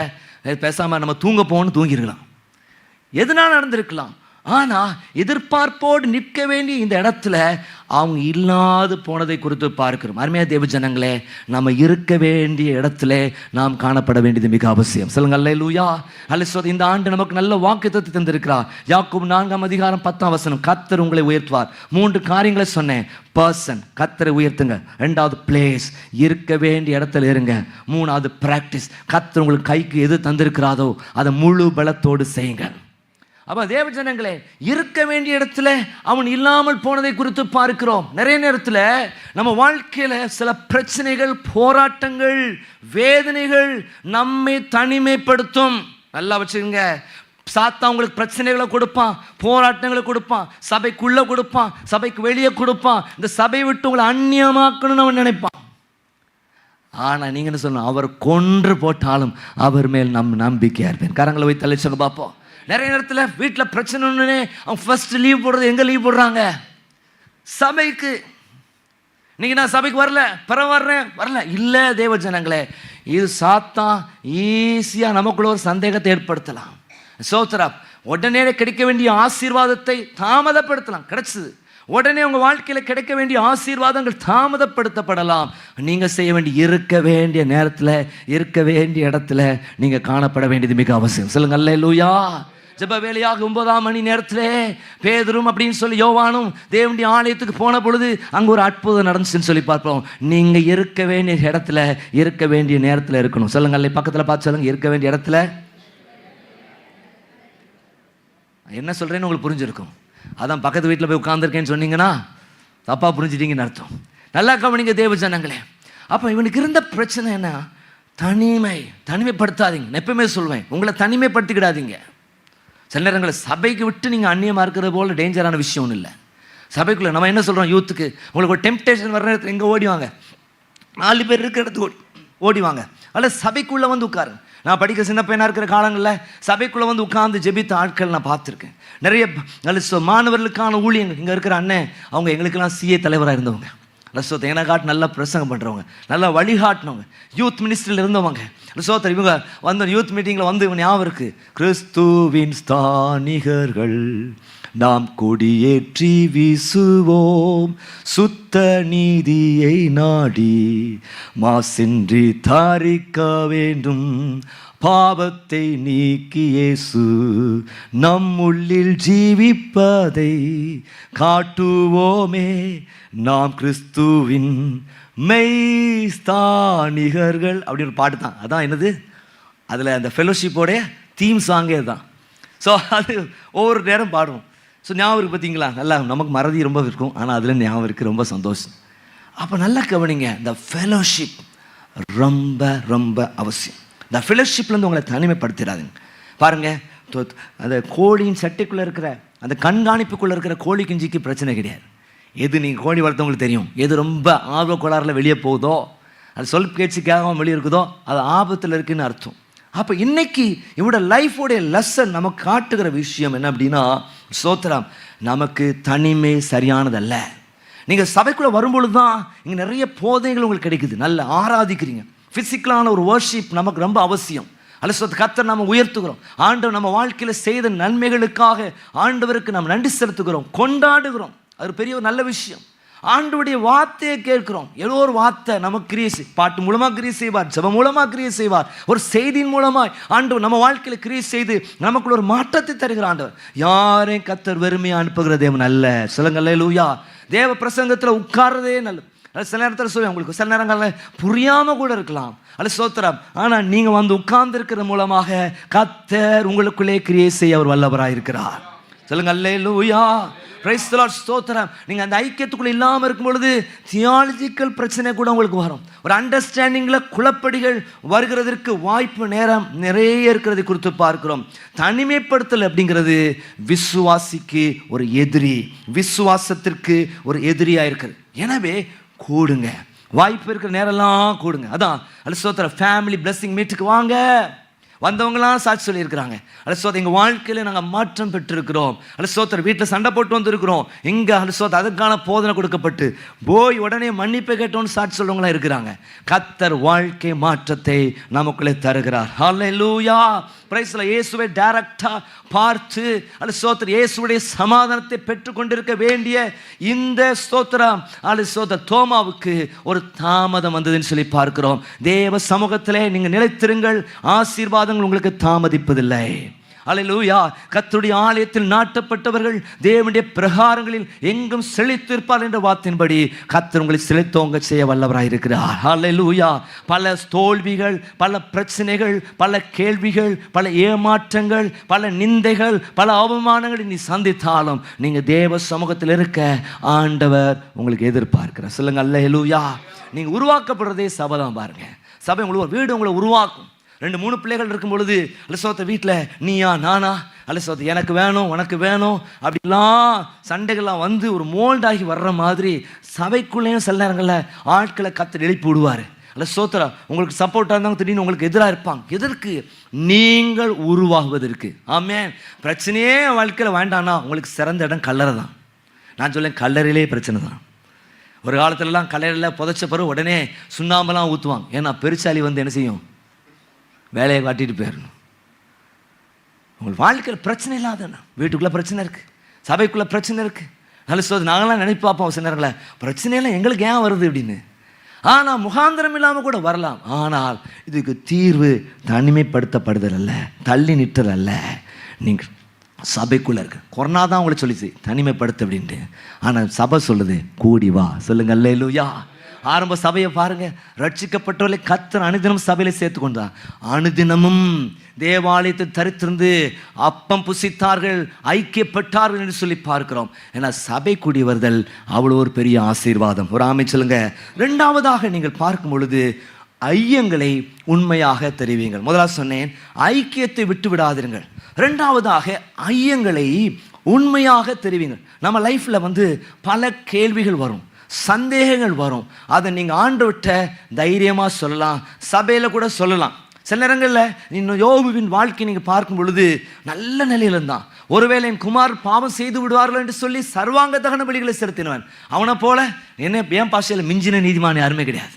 பேசாமல் நம்ம தூங்க போகணும்னு தூங்கிருக்கலாம், எதுனால நடந்திருக்கலாம். ஆனால் எதிர்பார்ப்போடு நிற்க வேண்டிய இந்த இடத்துல அவங்க இல்லாது போனதை குறித்து பார்க்கிறோம். அருமையா தேவ ஜனங்களே, நம்ம இருக்க வேண்டிய இடத்துல நாம் காணப்பட வேண்டியது மிக அவசியம். சொல்லுங்க அல்லேலூயா. அல்லேலூயா. இந்த ஆண்டு நமக்கு நல்ல வாக்குத்தத்தத்தை தந்திருக்கிறார். யாக்கோபு 4:10 கர்த்தர் உங்களை உயர்த்துவார். 3 காரியங்களை சொன்னேன். பர்சன், கர்த்தரை உயர்த்துங்க. 2வது பிளேஸ், இருக்க வேண்டிய இடத்துல இருங்க. 3வது பிராக்டிஸ், கர்த்தர் உங்களுக்கு கைக்கு எது தந்திருக்கிறாரோ அதை முழு பலத்தோடு செய்யுங்க. அப்போ தேவ ஜனங்களே, இருக்க வேண்டிய இடத்துல அவன் இல்லாமல் போனதை குறித்து பார்க்கிறோம். நிறைய நேரத்தில் நம்ம வாழ்க்கையில் சில பிரச்சனைகள், போராட்டங்கள், வேதனைகள் நம்மை தனிமைப்படுத்தும். நல்லா வச்சுக்கோங்க. சாத்தா உங்களுக்கு பிரச்சனைகளை கொடுப்பான், போராட்டங்களை கொடுப்பான், சபைக்குள்ளே கொடுப்பான், சபைக்கு வெளியே கொடுப்பான், இந்த சபையை விட்டு உங்களை அந்நியமாக்கணும்னு அவன் நினைப்பான். ஆனால் நீங்கள் என்ன சொல்லணும், அவர் கொன்று போட்டாலும் அவர் மேல் நம்பிக்கையாக இருப்பேன். கரங்களை போய் தலைச்சவங்க பார்ப்போம். நிறைய நேரத்தில் வீட்டில் பிரச்சனை ஒன்றுனே அவங்க ஃபர்ஸ்ட் லீவ் போடுறது எங்கே லீவ் போடுறாங்க? சபைக்கு. இன்னைக்கு நான் சபைக்கு வரல இல்லை தேவ ஜனங்களே, இது சாத்தான் ஈஸியாக நமக்குள்ள ஒரு சந்தேகத்தை ஏற்படுத்தலாம். சோத்ரா உடனே கிடைக்க வேண்டிய ஆசீர்வாதத்தை தாமதப்படுத்தலாம். கிடைச்சது உடனே உங்கள் வாழ்க்கையில் கிடைக்க வேண்டிய ஆசீர்வாதங்கள் தாமதப்படுத்தப்படலாம். நீங்கள் செய்ய வேண்டிய இருக்க வேண்டிய நேரத்தில், இருக்க வேண்டிய இடத்துல நீங்கள் காணப்பட வேண்டியது மிக அவசியம். சொல்லுங்க அல்லேலூயா. ஜெப வேலையாக 9ஆம் மணி நேரத்தில் பேதுரும் அப்படின்னு சொல்லி யோவானும் தேவனுடைய ஆலயத்துக்கு போன பொழுது அங்கே ஒரு அற்புதம் நடந்துச்சுன்னு சொல்லி பார்ப்போம். நீங்கள் இருக்க வேண்டிய இடத்துல, இருக்க வேண்டிய நேரத்தில் இருக்கணும். சொல்லுங்க அல்ல, பக்கத்தில் பார்த்து சொல்லுங்க, இருக்க வேண்டிய இடத்துல. என்ன சொல்கிறேன்னு உங்களுக்கு புரிஞ்சிருக்கும். அதான் பக்கத்து வீட்டில் போய் உட்காந்துருக்கேன்னு சொன்னீங்கன்னா தப்பாக புரிஞ்சுட்டீங்கன்னு அர்த்தம். நல்லா கவனிங்க தேவ ஜனங்களே. அப்போ இவனுக்கு இருந்த பிரச்சனை என்ன? தனிமைப்படுத்தாதீங்க. நான் எப்பவுமே சொல்வேன், உங்களை தனிமைப்படுத்திக்கிடாதீங்க. சில நேரங்களில் சபைக்கு விட்டு நீங்கள் அந்நியமாக இருக்கிறது போல் டேஞ்சரான விஷயம் ஒன்றும் இல்லை. சபைக்குள்ளே நம்ம என்ன சொல்கிறோம், யூத்துக்கு உங்களுக்கு ஒரு டெம்ப்டேஷன் வர நேரத்தில் எங்கே ஓடிவாங்க, 4 பேர் இருக்கிற இடத்துக்கு ஓடிவாங்க. அல்ல சபைக்குள்ளே வந்து உட்காருங்க. நான் படிக்க சின்ன பையனாக இருக்கிற காலங்களில் சபைக்குள்ளே வந்து உட்கார்ந்து ஜெபித்த ஆட்கள் நான் பார்த்துருக்கேன். நிறைய மாணவர்களுக்கான ஊழியங்கள் இங்கே இருக்கிற அண்ணன், அவங்க எங்களுக்கெல்லாம் CA தலைவராக இருந்தவங்க. லசோத்தை என காட்டு நல்லா பிரசங்கம் பண்ணுறவங்க, நல்லா வழிகாட்டினவங்க, யூத் மினிஸ்ட்ரியில் இருந்தவங்க. லசோத்தர் இவங்க வந்து யூத் மீட்டிங்கில் வந்து இவங்க ஞாபகம் இருக்குது, கிறிஸ்துவின் ஸ்தானிகர்கள் நாம் கொடியேற்றி வீசுவோம், சுத்த நீதியை நாடி மாசின்றி தாரிக்க வேண்டும், பாவத்தை நீக்கி இயேசு நம்முள்ளில் ஜீவிப்பதை காட்டுவோமே, நாம் கிறிஸ்துவின் மெய்ஸ்தானிகர்கள் அப்படின்னு ஒரு பாட்டு தான். அதான் என்னது, அதில் அந்த ஃபெலோஷிப்போடைய தீம் சாங்கே தான். ஸோ அது ஒவ்வொரு நேரம் பாடுவோம். ஸோ ஞாபகம் இருக்குது பார்த்தீங்களா? நல்லா நமக்கு மறதி ரொம்ப இருக்கும், ஆனால் அதில் ஞாபகம் இருக்குது, ரொம்ப சந்தோஷம். அப்போ நல்லா கவனிங்க, இந்த ஃபெலோஷிப் ரொம்ப ரொம்ப அவசியம். இந்த ஃபெலோஷிப்லேருந்து உங்களை தனிமைப்படுத்திடாதுங்க. பாருங்கள், அந்த கோழியின் சட்டைக்குள்ளே இருக்கிற அந்த கண்காணிப்புக்குள்ளே இருக்கிற கோழி குஞ்சிக்கு பிரச்சனை கிடையாது. எது நீங்கள் கோழி வளர்த்தவங்களுக்கு தெரியும், எது ரொம்ப ஆர்வ கோளாறில் வெளியே போகுதோ, அது சொல் பேச்சுக்காக வெளியே இருக்குதோ, அது ஆபத்தில் இருக்குன்னு அர்த்தம். அப்போ இன்னைக்கு இவரோட லைஃபோடைய லெசன் நமக்கு காட்டுகிற விஷயம் என்ன அப்படின்னா, ஸ்தோத்திரம், நமக்கு தனிமை சரியானதல்ல. நீங்கள் சபைக்குள்ளே வரும்பொழுது தான் இங்கே நிறைய போதைகள் உங்களுக்கு கிடைக்குது, நல்ல ஆராதிக்கிறீங்க, ஃபிசிக்கலான ஒரு வர்ஷிப் நமக்கு ரொம்ப அவசியம். அல்ல கர்த்தர் நம்ம உயர்த்துகிறோம், ஆண்டவர் நம்ம வாழ்க்கையில் செய்த நன்மைகளுக்காக ஆண்டவருக்கு நம்ம நன்றி செலுத்துகிறோம், கொண்டாடுகிறோம். அது பெரிய ஒரு நல்ல விஷயம். ஆண்டவருடைய வார்த்தையை கேட்கிறோம். ஏதோ ஒரு வார்த்தை நமக்கு கிரியை, பாட்டு மூலமாக கிரியை செய்வார், ஜெபம் மூலமாக கிரியை செய்வார், ஒரு செய்தியின் மூலமாய் ஆண்டவர் நம்ம வாழ்க்கையில் கிரியை செய்து நமக்குள்ள ஒரு மாற்றத்தை தருகிற ஆண்டவர். யாரையும் கர்த்தர் வெறுமையாக அனுப்புகிற தேவன் அல்ல. சொல்லுங்க அல்லேலூயா. தேவ பிரசங்கத்தில் உட்கார்றதே நல்லது. அது சில நேரத்தில் சொல்லுவேன், உங்களுக்கு சில நேரங்களில் புரியாமல் கூட இருக்கலாம். அது ஸ்தோத்திரம். ஆனால் நீங்கள் வந்து உட்கார்ந்து இருக்கிறது மூலமாக கர்த்தர் உங்களுக்குள்ளே கிரியை செய்ய அவர் வல்லவராக இருக்கிறார். சொல்லுங்க அல்லேலூயா. Praise the Lord. ஸ்தோத்திரம். நீங்கள் அந்த ஐக்கியத்துக்குள்ளே இல்லாமல் இருக்கும் பொழுது தியாலஜிக்கல் பிரச்சனை கூட உங்களுக்கு வரும். ஒரு அண்டர்ஸ்டாண்டிங்கில் குழப்படிகள் வருகிறதற்கு வாய்ப்பு நேரம் நிறைய இருக்கிறது குறித்து பார்க்கிறோம். தனிமைப்படுத்தல் அப்படிங்கிறது விசுவாசிக்கு ஒரு எதிரி, விசுவாசத்திற்கு ஒரு எதிரியாக இருக்குது. எனவே கூடுங்க, வாய்ப்பு இருக்கிற நேரம்லாம் கூடுங்க. அதான் அல்ல ஸ்தோத்திரம். ஃபேமிலி பிளெஸிங் மீட்டுக்கு வாங்க. வந்தவங்களாம் சாட்சி சொல்லியிருக்கிறாங்க. அல்ல ஸ்தோத்திரம், எங்கள் வாழ்க்கையில் நாங்கள் மாற்றம் பெற்றிருக்கிறோம். அல்ல ஸ்தோத்திரம், வீட்டில் சண்டை போட்டு வந்திருக்கிறோம். எங்கே அல்ல ஸ்தோத்திரம் அதுக்கான போதனை கொடுக்கப்பட்டு போய் உடனே மன்னிப்பை கேட்டோன்னு சாட்சி சொல்றவங்களாம் இருக்கிறாங்க. கர்த்தர் வாழ்க்கை மாற்றத்தை நமக்குள்ளே தருகிறார். ஹல்லேலூயா. பிரைஸ்ல இயேசுவை டைரக்டா பார்த்து அல்ல ஸ்தோத்திரம் இயேசுவுடைய சமாதானத்தை பெற்றுக்கொண்டிருக்க வேண்டிய இந்த ஸ்தோத்திரம் அல்ல ஸ்தோத்திரம் தோமாவுக்கு ஒரு தாமதம் வந்ததுன்னு சொல்லி பார்க்கிறோம். தேவ சமூகத்திலே நீங்கள் நிலைத்திருங்கள், ஆசீர்வாதங்கள் உங்களுக்கு தாமதிப்பதில்லை. அல்லேலூயா. கர்த்தருடைய ஆலயத்தில் நாட்டப்பட்டவர்கள் தேவனுடைய பிரகாரங்களில் எங்கும் செழித்திருப்பார் என்ற வார்த்தையின்படி கர்த்தர் உங்களை செழித்தோங்க செய்ய வல்லவராய் இருக்கிறார். அல்லேலூயா. பல தோல்விகள், பல பிரச்சனைகள், பல கேள்விகள், பல ஏமாற்றங்கள், பல நிந்தைகள், பல அவமானங்களை நீ சந்தித்தாலும் நீங்க தேவ சமூகத்தில் இருக்க ஆண்டவர் உங்களுக்கு எதிர்பார்க்கிறார். சொல்லுங்க அல்லேலூயா. நீங்க உருவாக்கப்படுறதே சபை தான். பாருங்க, சபை உங்களுக்கு வீடு உங்களை உருவாக்கும். 2-3 பிள்ளைகள் இருக்கும் பொழுது அல்ல வீட்டில் நீயா நானா அல்ல எனக்கு வேணும் உனக்கு வேணும் அப்படிலாம் சண்டைகள்லாம் வந்து ஒரு மோல்டாகி வர்ற மாதிரி சபைக்குள்ளேயும் சில நேரங்களில் ஆட்களை கர்த்தர் எழுப்பி விடுவார். அல்ல ஸ்தோத்திரம். உங்களுக்கு சப்போர்ட்டாக இருந்தாங்க, திடீர்னு உங்களுக்கு எதிராக இருப்பாங்க. எதற்கு? நீங்கள் உருவாகுவதற்கு. ஆமென். பிரச்சனையே வாழ்க்கையில் வேண்டாம்னா உங்களுக்கு சிறந்த இடம் கல்லறை தான். நான் சொல்லேன், கல்லறையிலே பிரச்சனை தான். ஒரு காலத்துலலாம் கல்லறையில் புதைச்ச பிறகு உடனே சுண்ணாம்பெல்லாம் ஊற்றுவாங்க. ஏன்னா பெருசாலி வந்து என்ன செய்யும், வேலையை காட்டிட்டு போயிடணும். உங்களுக்கு வாழ்க்கையில் பிரச்சனை இல்லாதண்ணா, வீட்டுக்குள்ளே பிரச்சனை இருக்குது, சபைக்குள்ளே பிரச்சனை இருக்குது. நல்ல சோது நாங்களாம் நினைப்பு பார்ப்போம் சில நேரங்களில், பிரச்சனையெல்லாம் எங்களுக்கு ஏன் வருது அப்படின்னு. ஆனால் முகாந்திரம் இல்லாமல் கூட வரலாம். ஆனால் இதுக்கு தீர்வு தனிமைப்படுத்தப்படுதல் அல்ல, தள்ளி நிற்றல் அல்ல. நீங்கள் சபைக்குள்ளே இருக்கு. கொரோனா தான் உங்களை சொல்லிச்சு தனிமைப்படுத்த அப்படின்ட்டு. ஆனால் சபை சொல்லுது கூடி வா. சொல்லுங்க அல்லேலூயா. ஆரம்ப சபையை பாருங்க, ரட்சிக்கப்பட்டவர்களை கர்த்தர் அனுதினம் சபையில சேர்த்து கொண்டார். அனுதினமும் தேவாலயத்தை தரித்திருந்து அப்பம் புசித்தார்கள், ஐக்கியப்பட்டார்கள் என்று சொல்லி பார்க்கிறோம். ஏன்னா சபை கூடி வருதல் அவ்வளோ ஒரு பெரிய ஆசீர்வாதம். ஒரு ஆமை சொல்லுங்க. 2வதாக நீங்கள் பார்க்கும் பொழுது ஐயங்களை உண்மையாக தெரிவிங்கள். முதலாவது சொன்னேன், ஐக்கியத்தை விட்டு விடாதீர்கள். 2வதாக ஐயங்களை உண்மையாக தெரிவிங்கள். நம்ம லைஃப்ல வந்து பல கேள்விகள் வரும், சந்தேகங்கள் வரும். அதை நீங்கள் ஆண்டவர்கிட்ட தைரியமாக சொல்லலாம், சபையில் கூட சொல்லலாம். சில நேரங்களில் இன்னும் யோபுவின் வாழ்க்கை நீங்கள் பார்க்கும் பொழுது நல்ல நிலையில் இருந்தான். ஒருவேளை என் குமார் பாவம் செய்து விடுவார்கள் என்று சொல்லி சர்வாங்க தகன பலிகளை செலுத்தினவன். அவனை போல என்ன என் பாஷையில் மிஞ்சின நீதிமான் யாருமே கிடையாது.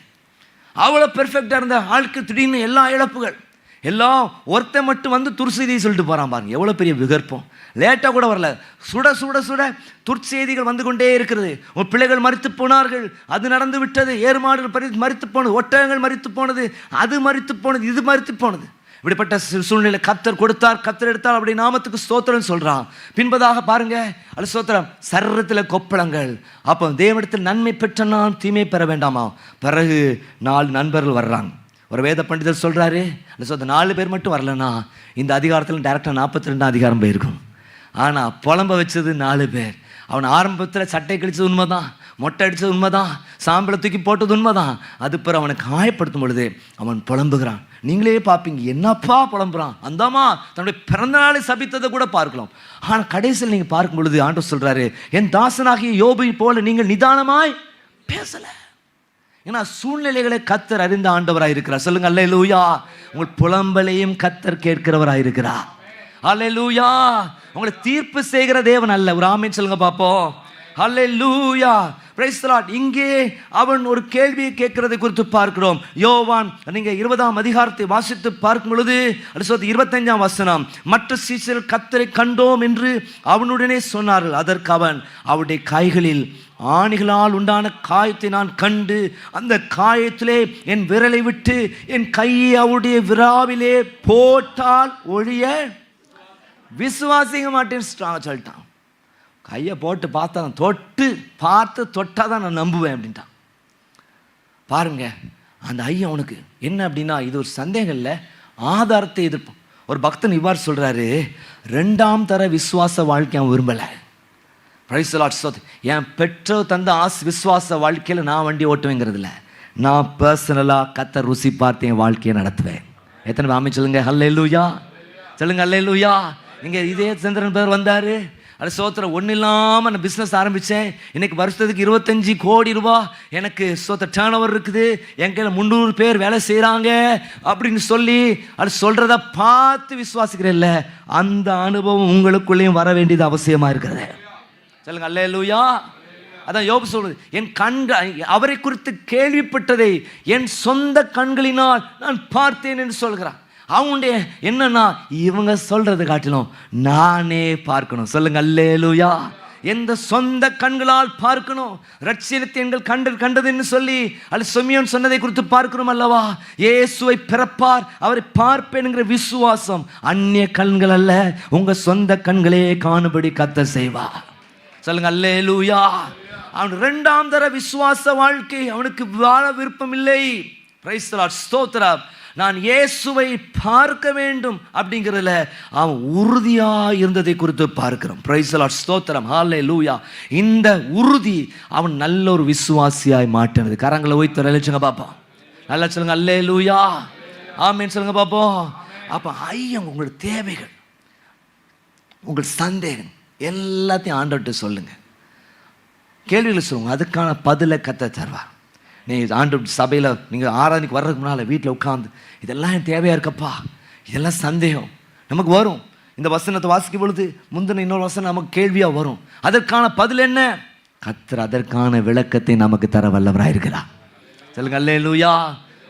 அவ்வளோ பெர்ஃபெக்டாக இருந்த ஆளுக்கு திடீர்னு எல்லா இழப்புகள், எல்லாம் ஒருத்தன் மட்டும் வந்து துர்செய்தியை சொல்லிட்டு போகிறான். பாருங்க எவ்வளோ பெரிய விகற்பம். லேட்டாக கூட வரல, சுட சுட சுட துர்ச்செய்திகள் வந்து கொண்டே இருக்கிறது. உன் பிள்ளைகள் மரித்து போனார்கள், அது நடந்து விட்டது. ஏறுமாடுகள் மரித்து போனது, ஒட்டகங்கள் மரித்து போனது, அது மரித்து போனது, இது மரித்து போனது. இப்படிப்பட்ட சூழ்நிலை கர்த்தர் கொடுத்தார், கர்த்தர் எடுத்தார், அப்படி நாமத்துக்கு ஸ்தோத்திரம் சொல்கிறான். பின்பதாக பாருங்க அது ஸ்தோத்திரம், சரீரத்தில் கொப்பளங்கள். அப்போ தேவனிடத்தில் நன்மை பெற்ற நான் தீமை பெற வேண்டாமா? பிறகு 4 நண்பர்கள் வர்றாங்க. ஒரு வேத பண்டிதர் சொல்கிறாரு, அந்த 4 பேர் மட்டும் வரலன்னா இந்த அதிகாரத்தில் டைரெக்டாக 42 அதிகாரம் போயிருக்கும். ஆனால் புலம்ப வச்சது 4 பேர். அவன் ஆரம்பத்தில் சட்டை கழிச்சது உண்மைதான், மொட்டை அடித்தது உண்மைதான், சாம்பலை தூக்கி போட்டது உண்மைதான். அது பிறகு அவனை காயப்படுத்தும் பொழுது அவன் புலம்புகிறான். நீங்களே பார்ப்பீங்க, என்னப்பா புலம்புறான். அந்தாமா தன்னுடைய பிறந்த நாளை சபித்ததை கூட பார்க்கலாம். ஆனால் கடைசியில் நீங்கள் பார்க்கும் பொழுது ஆண்டவர் சொல்கிறாரு, என் தாசனாகிய யோபை போல நீங்கள் நிதானமாய் பேசலை. ஏன்னா சூழ்நிலைகளை கர்த்தர் அறிந்த ஆண்டவராக இருக்கிறார். சொல்லுங்க அல்லேலூயா. உங்கள் புலம்பலையும் கர்த்தர் கேட்கிறவராக இருக்கிறார். அல்லேலூயா. உங்களை தீர்ப்பு செய்கிற தேவன் அல்ல. ஒரு ஆமென் சொல்லுங்க பாப்போம். அல்லேலூயா. Praise the Lord. இங்கே அவன் ஒரு கேள்வியை கேட்கிறதை குறித்து பார்க்கிறோம். யோவான் நீங்க 20ஆம் அதிகாரத்தை வாசித்து பார்க்கும் பொழுது 25ஆம் வசனம், மற்ற சீஷர்கள் கர்த்தரை கண்டோம் என்று அவனுடனே சொன்னார்கள். அதற்கு அவன், அவருடைய கைகளில் ஆணிகளால் உண்டான காயத்தை நான் கண்டு அந்த காயத்திலே என் விரலை விட்டு என் கையை அவருடைய விராவிலே போட்டால் ஒழிய விசுவாசிக்க மாட்டேன்னு சொல்லிட்டான். கையை போட்டு பார்த்தா தொட்டு பார்த்து தொட்டாதான் நான் நம்புவேன் அப்படின்ட்டான். பாருங்க, அந்த ஐயன் அவனுக்கு என்ன அப்படின்னா, இது ஒரு சந்தேகம் இல்லை, ஆதாரத்தை எதிர்ப்போம். ஒரு பக்தன் இவ்வாறு சொல்றாரு, 2ஆம் தர விசுவாச வாழ்க்கை அவன் விரும்பலை. Price the Lord. என் பெற்றோர் தந்த விசுவாச வாழ்க்கையில் நான் வண்டி ஓட்டுவேங்கிறதுல, நான் பர்சனலாக கர்த்தர் ருசி பார்த்து என் வாழ்க்கையை நடத்துவேன். எத்தனை ஆமென் சொல்லுங்க, ஹல்லேலூயா சொல்லுங்க, ஹல்லேலூயா. இங்கே இதே சந்திரன் பேர் வந்தார், அது ஸ்தோத்திரம். ஒன்றும் இல்லாமல் நான் பிஸ்னஸ் ஆரம்பித்தேன், இன்னைக்கு வருஷத்துக்கு 25 கோடி ரூபா எனக்கு டேர்ன் ஓவர் இருக்குது, என் கையில் 300 பேர் வேலை செய்கிறாங்க அப்படின்னு சொல்லி அது சொல்கிறத பார்த்து விசுவாசிக்கிறேன்ல, அந்த அனுபவம் உங்களுக்குள்ளேயும் வர வேண்டியது அவசியமாக இருக்கிறது. சொல்லுங்க, அல்லேலூயா. அதான் யோபு சொல்றது, என் கண்கள் அவரை குறித்து கேள்விப்பட்டதை என் சொந்த கண்களினால் நான் பார்த்தேன் என்று சொல்கிறான். அவனுடைய என்னன்னா, இவங்க சொல்றதை காட்டிலும் நானே பார்க்கணும். சொல்லுங்க, அல்லேலூயா. எந்த சொந்த கண்களால் பார்க்கணும். ரட்சியத்தை எங்கள் கண்டதுன்னு சொல்லி அது சிமியோன் சொன்னதை குறித்து பார்க்கணும் அல்லவா. இயேசுவை பிறப்பார், அவரை பார்ப்பேன்ங்கிற விசுவாசம் அந்நிய கண்கள் அல்ல, உங்க சொந்த கண்களே காணும்படி கர்த்தர் செய்வார். சொல்லுங்க, அல்லேலூயா. அவன் 2ஆம் தர விசுவாச வாழ்க்கை அவனுக்கு வாழ விருப்பம் இல்லை. பிரைஸ் தி லார்ட், ஸ்தோத்திரம். நான் இயேசுவை பார்க்க வேண்டும் அப்படிங்கிறதுல அவன் உறுதியாக இருந்ததை குறித்து பார்க்கிறோம். பிரைஸ் தி லார்ட், ஸ்தோத்திரம், ஹல்லேலூயா. இந்த உறுதி அவன் நல்ல ஒரு விசுவாசியாய் மாற்றினது. கரங்களை உயர்த்தி நிலைச்சுங்க பாப்போம், நல்லா சொல்லுங்க, அல்லேலூயா, ஆமென் சொல்லுங்க பாப்போம். அப்போ ஐயன் உங்களோட தேவைகள், உங்கள் சந்தேகம் எல்லாத்தையும் ஆண்டவர்கிட்ட சொல்லுங்க, கேள்விகளை சொல்லுங்க, அதுக்கான பதிலை கர்த்தர் தருவார். நீங்கள் ஆண்டவர் சபையில் நீங்கள் ஆராதனைக்கு வர்றதுக்கு முன்னால் வீட்டில் உட்காந்து இதெல்லாம் என் தேவையாக இருக்கப்பா, இதெல்லாம் சந்தேகம் நமக்கு வரும். இந்த வசனத்தை வாசிக்கும் பொழுது முந்தின இன்னொரு வசனம் நமக்கு கேள்வியாக வரும். அதற்கான பதில் என்ன? கர்த்தர் அதற்கான விளக்கத்தை நமக்கு தர வல்லவராக இருக்கிறார். சொல்லுங்க, அல்லேலூயா.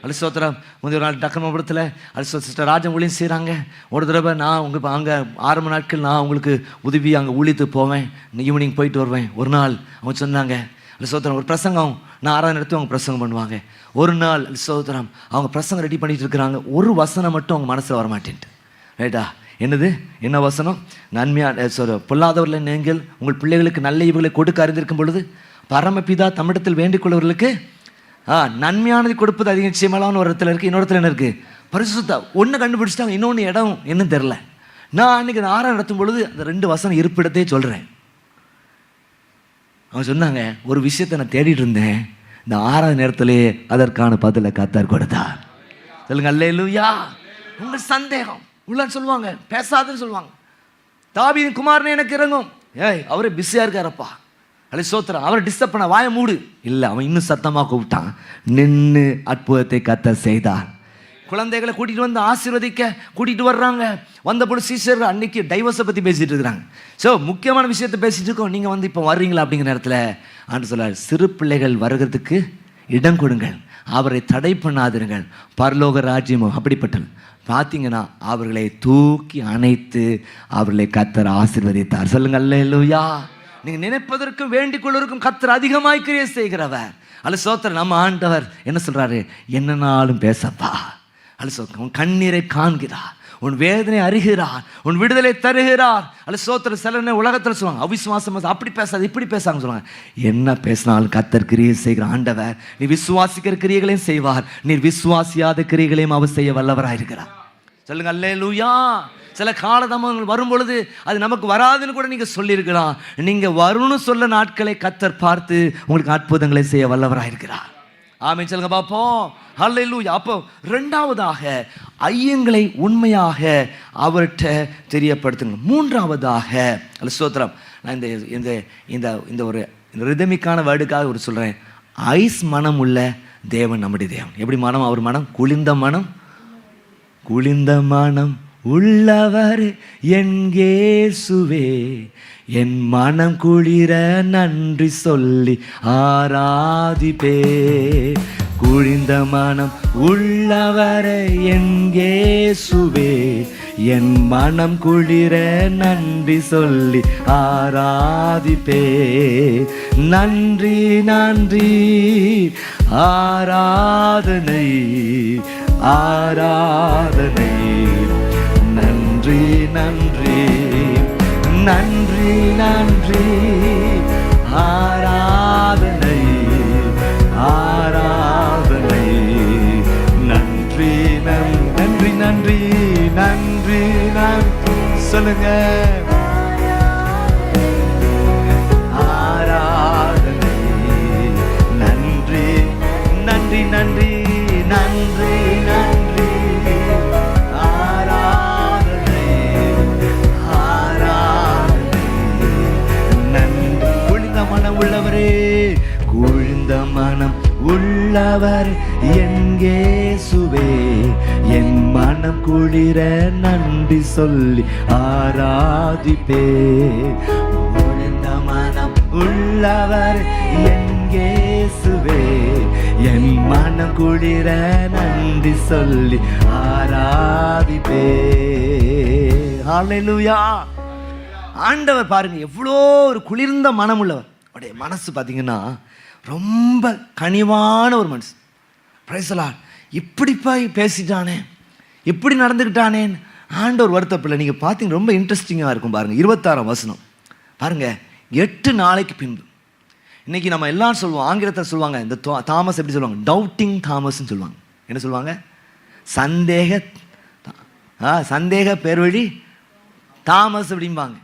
அலிசோத்திரம். முந்தைய ஒரு நாள் டக்கன்புரத்தில் அலிசோ சிஸ்டர் ராஜன் ஊழியம் செய்கிறாங்க. ஒரு தடவை நான் உங்கள் அங்கே ஆரம்ப நாட்கள் நான் உங்களுக்கு உதவி அங்கே ஊழியத்துக்கு போவேன், ஈவினிங் போயிட்டு வருவேன். ஒரு நாள் அவங்க சொன்னாங்க, அலிசோத்திரம் ஒரு பிரசங்கம், நான் ஆராதனை எடுத்து அவங்க பிரசங்கம் பண்ணுவாங்க. ஒரு நாள் அலிசோத்திரம் அவங்க பிரசங்கம் ரெடி பண்ணிட்டு இருக்கிறாங்க, ஒரு வசனம் மட்டும் அவங்க மனசில் வரமாட்டேன்ட்டு. ரைட்டா, என்னது என்ன வசனம்? நன்மையான பொல்லாதவர்கள் நீங்கள் உங்கள் பிள்ளைகளுக்கு நல்ல ஈவுகளை கொடுக்க அறிந்திருக்கும் பொழுது பரமபிதா தம்மிடத்தில் வேண்டிக் கொள்வர்களுக்கு நன்மையானது கொடுப்பது அதிக நிச்சயமான ஒரு இடத்துல இருக்குது. இன்னொரு இடத்துல என்ன இருக்குது? பரிசுத்தா. ஒன்று கண்டுபிடிச்சிட்டாங்க, இன்னொன்று இடம் என்னன்னு தெரில. நான் அன்றைக்கி ஆராதனை நடத்தும் பொழுது அந்த 2 வசனம் இருப்பிடத்தையே சொல்கிறேன். அவங்க சொன்னாங்க, ஒரு விஷயத்தை நான் தேடிட்டு இருந்தேன், இந்த ஆராதனை நேரத்திலேயே அதற்கான பதிலை கர்த்தர் கொடுத்தார். சொல்லுங்க, அல்லேலூயா. உங்கள் சந்தேகம் உள்ள சொல்லுவாங்க, பேசாதுன்னு சொல்லுவாங்க. தாவீதின் குமாரனே எனக்கு இறங்கும். அவரே பிஸியாக இருக்காரப்பா, அலிசோத்திரம், அவரை டிஸ்டர்ப் பண்ண, வாய மூடு. இல்லை, அவன் இன்னும் சத்தமாக கூப்பிட்டான், நின்று அற்புதத்தை கர்த்தர் செய்தார். குழந்தைகளை கூட்டிகிட்டு வந்து ஆசீர்வதிக்க கூட்டிகிட்டு வர்றாங்க. வந்தபோது சீசர்கள் அன்னைக்கு டைவர்ஸை பற்றி பேசிகிட்டு இருக்கிறாங்க. ஸோ முக்கியமான விஷயத்தை பேசிகிட்டு இருக்கோம், நீங்கள் வந்து இப்போ வர்றீங்களா அப்படிங்கிற நேரத்தில் ஆண்டு சொல்றார், சிறு பிள்ளைகள் வருகிறதுக்கு இடம் கொடுங்கள், அவரை தடை பண்ணாதிருங்கள், பரலோக ராஜ்யமும் அப்படிப்பட்டது. பார்த்தீங்கன்னா அவர்களை தூக்கி அணைத்து அவர்களை கர்த்தர் ஆசீர்வதித்தார். சொல்லுங்க, அல்லேலூயா. நீங்கள் நினைப்பதற்கும் வேண்டிக் கொள்வதற்கும் கர்த்தர் அதிகமாய் கிரியை செய்கிறவர். அல்ல சோத்திரம். நம்ம ஆண்டவர் என்ன சொல்றாரு? என்னனாலும் பேசப்பா. அல்ல சோத்திரம். உன் கண்ணீரை காண்கிறார், உன் வேதனை அறிகிறார், உன் விடுதலை தருகிறார். அல்ல சோத்திரம். சில உலகத்தில் சொல்லுவாங்க, அவிசுவாசம் அப்படி பேசாது இப்படி பேசாங்க சொல்லுவாங்க. என்ன பேசினாலும் கர்த்தர் கிரியை செய்கிற ஆண்டவர். நீ விசுவாசிக்கிற கிரியைகளையும் செய்வார், நீ விசுவாசியாத கிரியைகளையும் அவர் செய்ய வல்லவராக இருக்கிறார். சொல்லுங்க, அல்லேலூயா. சில காலதாமங்கள் வரும் பொழுது அது நமக்கு வராதுன்னு கூட நீங்கள் சொல்லியிருக்கலாம். நீங்கள் வரும்னு சொல்ல நாட்களை கர்த்தர் பார்த்து உங்களுக்கு அற்புதங்களை செய்ய வல்லவராக இருக்கிறார். ஆமென் சொல்லுங்க பார்ப்போம். ஹல்லேலூயா. அப்போ 2வதாக ஐயங்களை உண்மையாக அவர்கிட்ட தெரியப்படுத்துங்க. 3வதாக அல்ல ஸ்தோத்திரம். நான் இந்த இந்த இந்த ஒரு ரிதமிக்கான வேர்டுக்காக ஒரு சொல்கிறேன். ஐஸ் மனம் உள்ள தேவன் நம்முடைய தேவன். எப்படி மனம்? அவர் மனம் குளிர்ந்த மனம், குளிர்ந்த மனம் உள்ளவர் என் இயேசுவே, என் மனம் குளிர நன்றி சொல்லி ஆராதிப்பே. குளிர்ந்த மனம் உள்ளவரை என் இயேசுவே, என் மனம் குளிர நன்றி சொல்லி ஆராதிப்பே. நன்றி நன்றி ஆராதனை ஆராதனை, நன்றி நன்றி நன்றி நன்றி ஆராதனை ஆராதனை. உள்ளவர் என் இயேசுவே, என் மனம் குளிர நன்றி சொல்லி ஆராதிப்பே. உழுந்த மனம் உள்ளவர் என் இயேசுவே, என் மனம் குளிர நன்றி சொல்லி ஆராதிப்பே. ஹல்லேலூயா. ஆண்டவர் பாருங்க எவ்வளோ ஒரு குளிர்ந்த மனம் உள்ளவர். அவருடைய மனசு பார்த்தீங்கன்னா ரொம்ப கனிவான ஒரு மனசு. Price the Lord. இப்படி போய் பேசிட்டானே, இப்படி நடந்துக்கிட்டானேன்னு ஆண்டவர் வருத்தப்படல. நீங்கள் பார்த்தீங்க ரொம்ப இன்ட்ரெஸ்டிங்காக இருக்கும் பாருங்கள். 26ஆம் வசனம் பாருங்கள். 8 நாளைக்கு பின்பு, இன்றைக்கி நம்ம எல்லாரும் சொல்லுவோம், ஆங்கிலத்தில் சொல்லுவாங்க, இந்த தாமஸ் எப்படி சொல்லுவாங்க, டவுட்டிங் தாமஸ்ன்னு சொல்லுவாங்க. என்ன சொல்லுவாங்க? சந்தேக பேர் வழி தாமஸ் அப்படிம்பாங்க.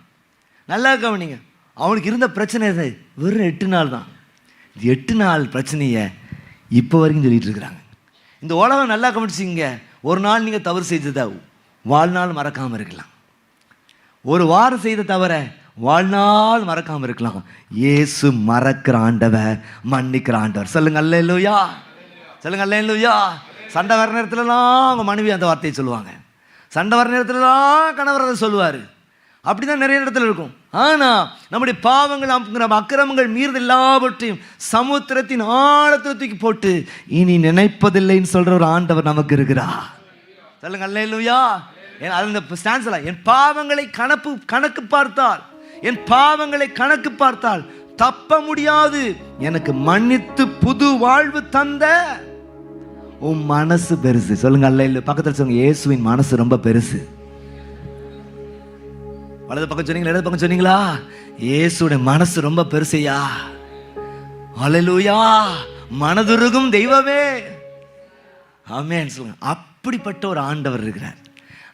நல்லா கவனிங்க. அவனுக்கு இருந்த பிரச்சனை வெறும் 8 நாள் தான். 8 நாள் பிரச்சனையை இப்போ வரைக்கும் சொல்லிட்டு இருக்கிறாங்க. இந்த உலகம் நல்லா கவனிச்சிங்க. ஒரு நாள் நீங்கள் தவறு செய்ததை வாழ்நாள் மறக்காமல் இருக்கலாம். ஒரு வாரம் செய்த தவிர வாழ்நாள் மறக்காமல் இருக்கலாம். இயேசு மறக்கிற ஆண்டவர், மன்னிக்கிற ஆண்டவர். சொல்லுங்க அல்லேலூயா, சொல்லுங்க அல்லேலூயா. சண்டை வர நேரத்துலலாம் அவங்க மனைவி அந்த வார்த்தையை சொல்லுவாங்க. சண்டை வர நேரத்துலலாம் கணவர் அதை சொல்லுவார். அப்படி தான் நிறைய இடத்துல இருக்கும். ஆனால் நம்முடைய பாவங்கள், அக்கிரமங்கள், மீறுதல் எல்லாவற்றையும் சமுத்திரத்தின் ஆழத்தில் தூக்கி போட்டு இனி நினைப்பதில்லைன்னு சொல்கிற ஒரு ஆண்டவர் நமக்கு இருக்கிறார். சொல்லுங்க அல்லேலூயா. அந்த ஸ்டான்ஸ்ல, என் பாவங்களை கணக்கு பார்த்தால், என் பாவங்களை கணக்கு பார்த்தால் தப்ப முடியாது, எனக்கு மன்னித்து புது வாழ்வு தந்த உன் மனசு பெருசு. சொல்லுங்க அல்லேலூயா. பக்கத்தில் சொல்லுங்க, இயேசுவின் மனசு ரொம்ப பெருசு. வலது பக்கம் சொன்னீங்களா, இடது பக்கம் சொன்னீங்களா? இயேசுடைய மனசு ரொம்ப பெருசையா. அல்லேலூயா. மனதுருகும் தெய்வமே, ஆமென் சொல்லுங்க. அப்படிப்பட்ட ஒரு ஆண்டவர் இருக்கிறார்.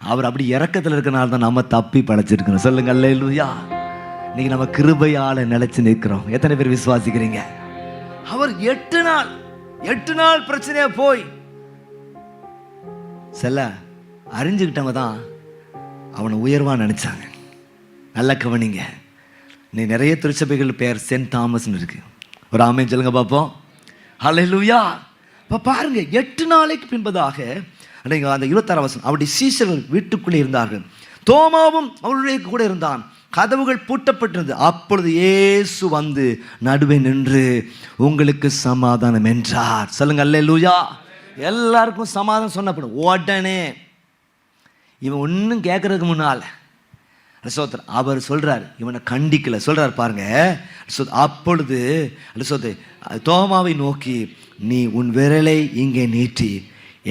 அவர் அப்படி இறக்கத்தில் இருக்கிறனால தான் நம்ம தப்பி படைச்சிருக்கிறோம். சொல்லுங்க அல்லேலூயா. இன்னைக்கு நம்ம கிருபையால நிலைச்சு நிற்கிறோம். எத்தனை பேர் விசுவாசிக்கிறீங்க? அவர் 8 நாள் பிரச்சனையா போய் செல்ல அறிஞ்சுக்கிட்டவங்க தான் அவனை உயர்வா நினைச்சாங்க. நல்ல கவனிங்க. நீ நிறைய திருச்சபைகள் பேர் சென்ட் தாமஸ்ன்னு இருக்கு. ஒரு ஆமென் சொல்லுங்க பார்ப்போம். ஹல்லேலூயா. இப்போ பாருங்க, 8 நாளைக்கு பின்பதாக அந்த 26ஆம் வசனம், அவருடைய சீஷர்கள் வீட்டுக்குள்ளே இருந்தார்கள். தோமாவும் அவருடைய கூட இருந்தான். கதவுகள் பூட்டப்பட்டிருந்தது. அப்பொழுது இயேசு வந்து நடுவே நின்று உங்களுக்கு சமாதானம் என்றார். சொல்லுங்க அல்லேலூயா. எல்லாருக்கும் சமாதானம் சொன்னப்படும். உடனே இவன் ஒன்றும் கேட்கறதுக்கு முன்னால் அவர் சொல்றார், இவனை கண்டிக்கல. சொல்றார் பாருங்க. அப்பொழுது தோமாவை நோக்கி, நீ உன் விரலை இங்கே நீட்டி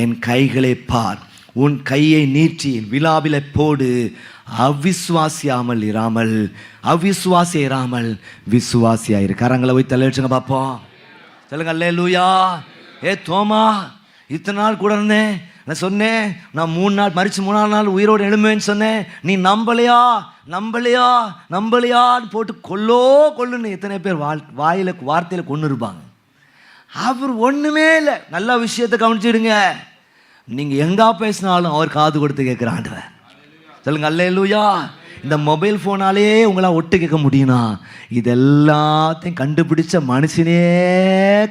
என் கைகளை பார், உன் கையை நீட்டி என் விலாவில போடு, அவிசுவாசியாமல் இராமல் விசுவாசியாயிரு. கரங்களை போய் தலைவச்சுங்க பார்ப்போம். சொல்லுங்க அல்லேலூயா. ஏ தோமா, இத்தனை நாள் கூட இருந்தேன், நான் சொன்னேன் நான் 3 நாள் மறிச்சு 3ஆம் நாள் உயிரோடு எழும்புவேன்னு சொன்னேன். நீ நம்பலையான்னு போட்டு கொல்லுன்னு எத்தனை பேர் வார்த்தையில் கொண்டு இருப்பாங்க. அவர் ஒன்றுமே இல்லை. நல்ல விஷயத்தை கவனிச்சிடுங்க. நீங்கள் எங்கே பேசினாலும் அவர் காது கொடுத்து கேட்குற ஆண்டவர். சொல்லுங்க அல்லேலூயா. இந்த மொபைல் ஃபோனாலே உங்களால் ஒட்டு கேட்க முடியும்னா, இது எல்லாத்தையும் கண்டுபிடிச்ச மனுஷனே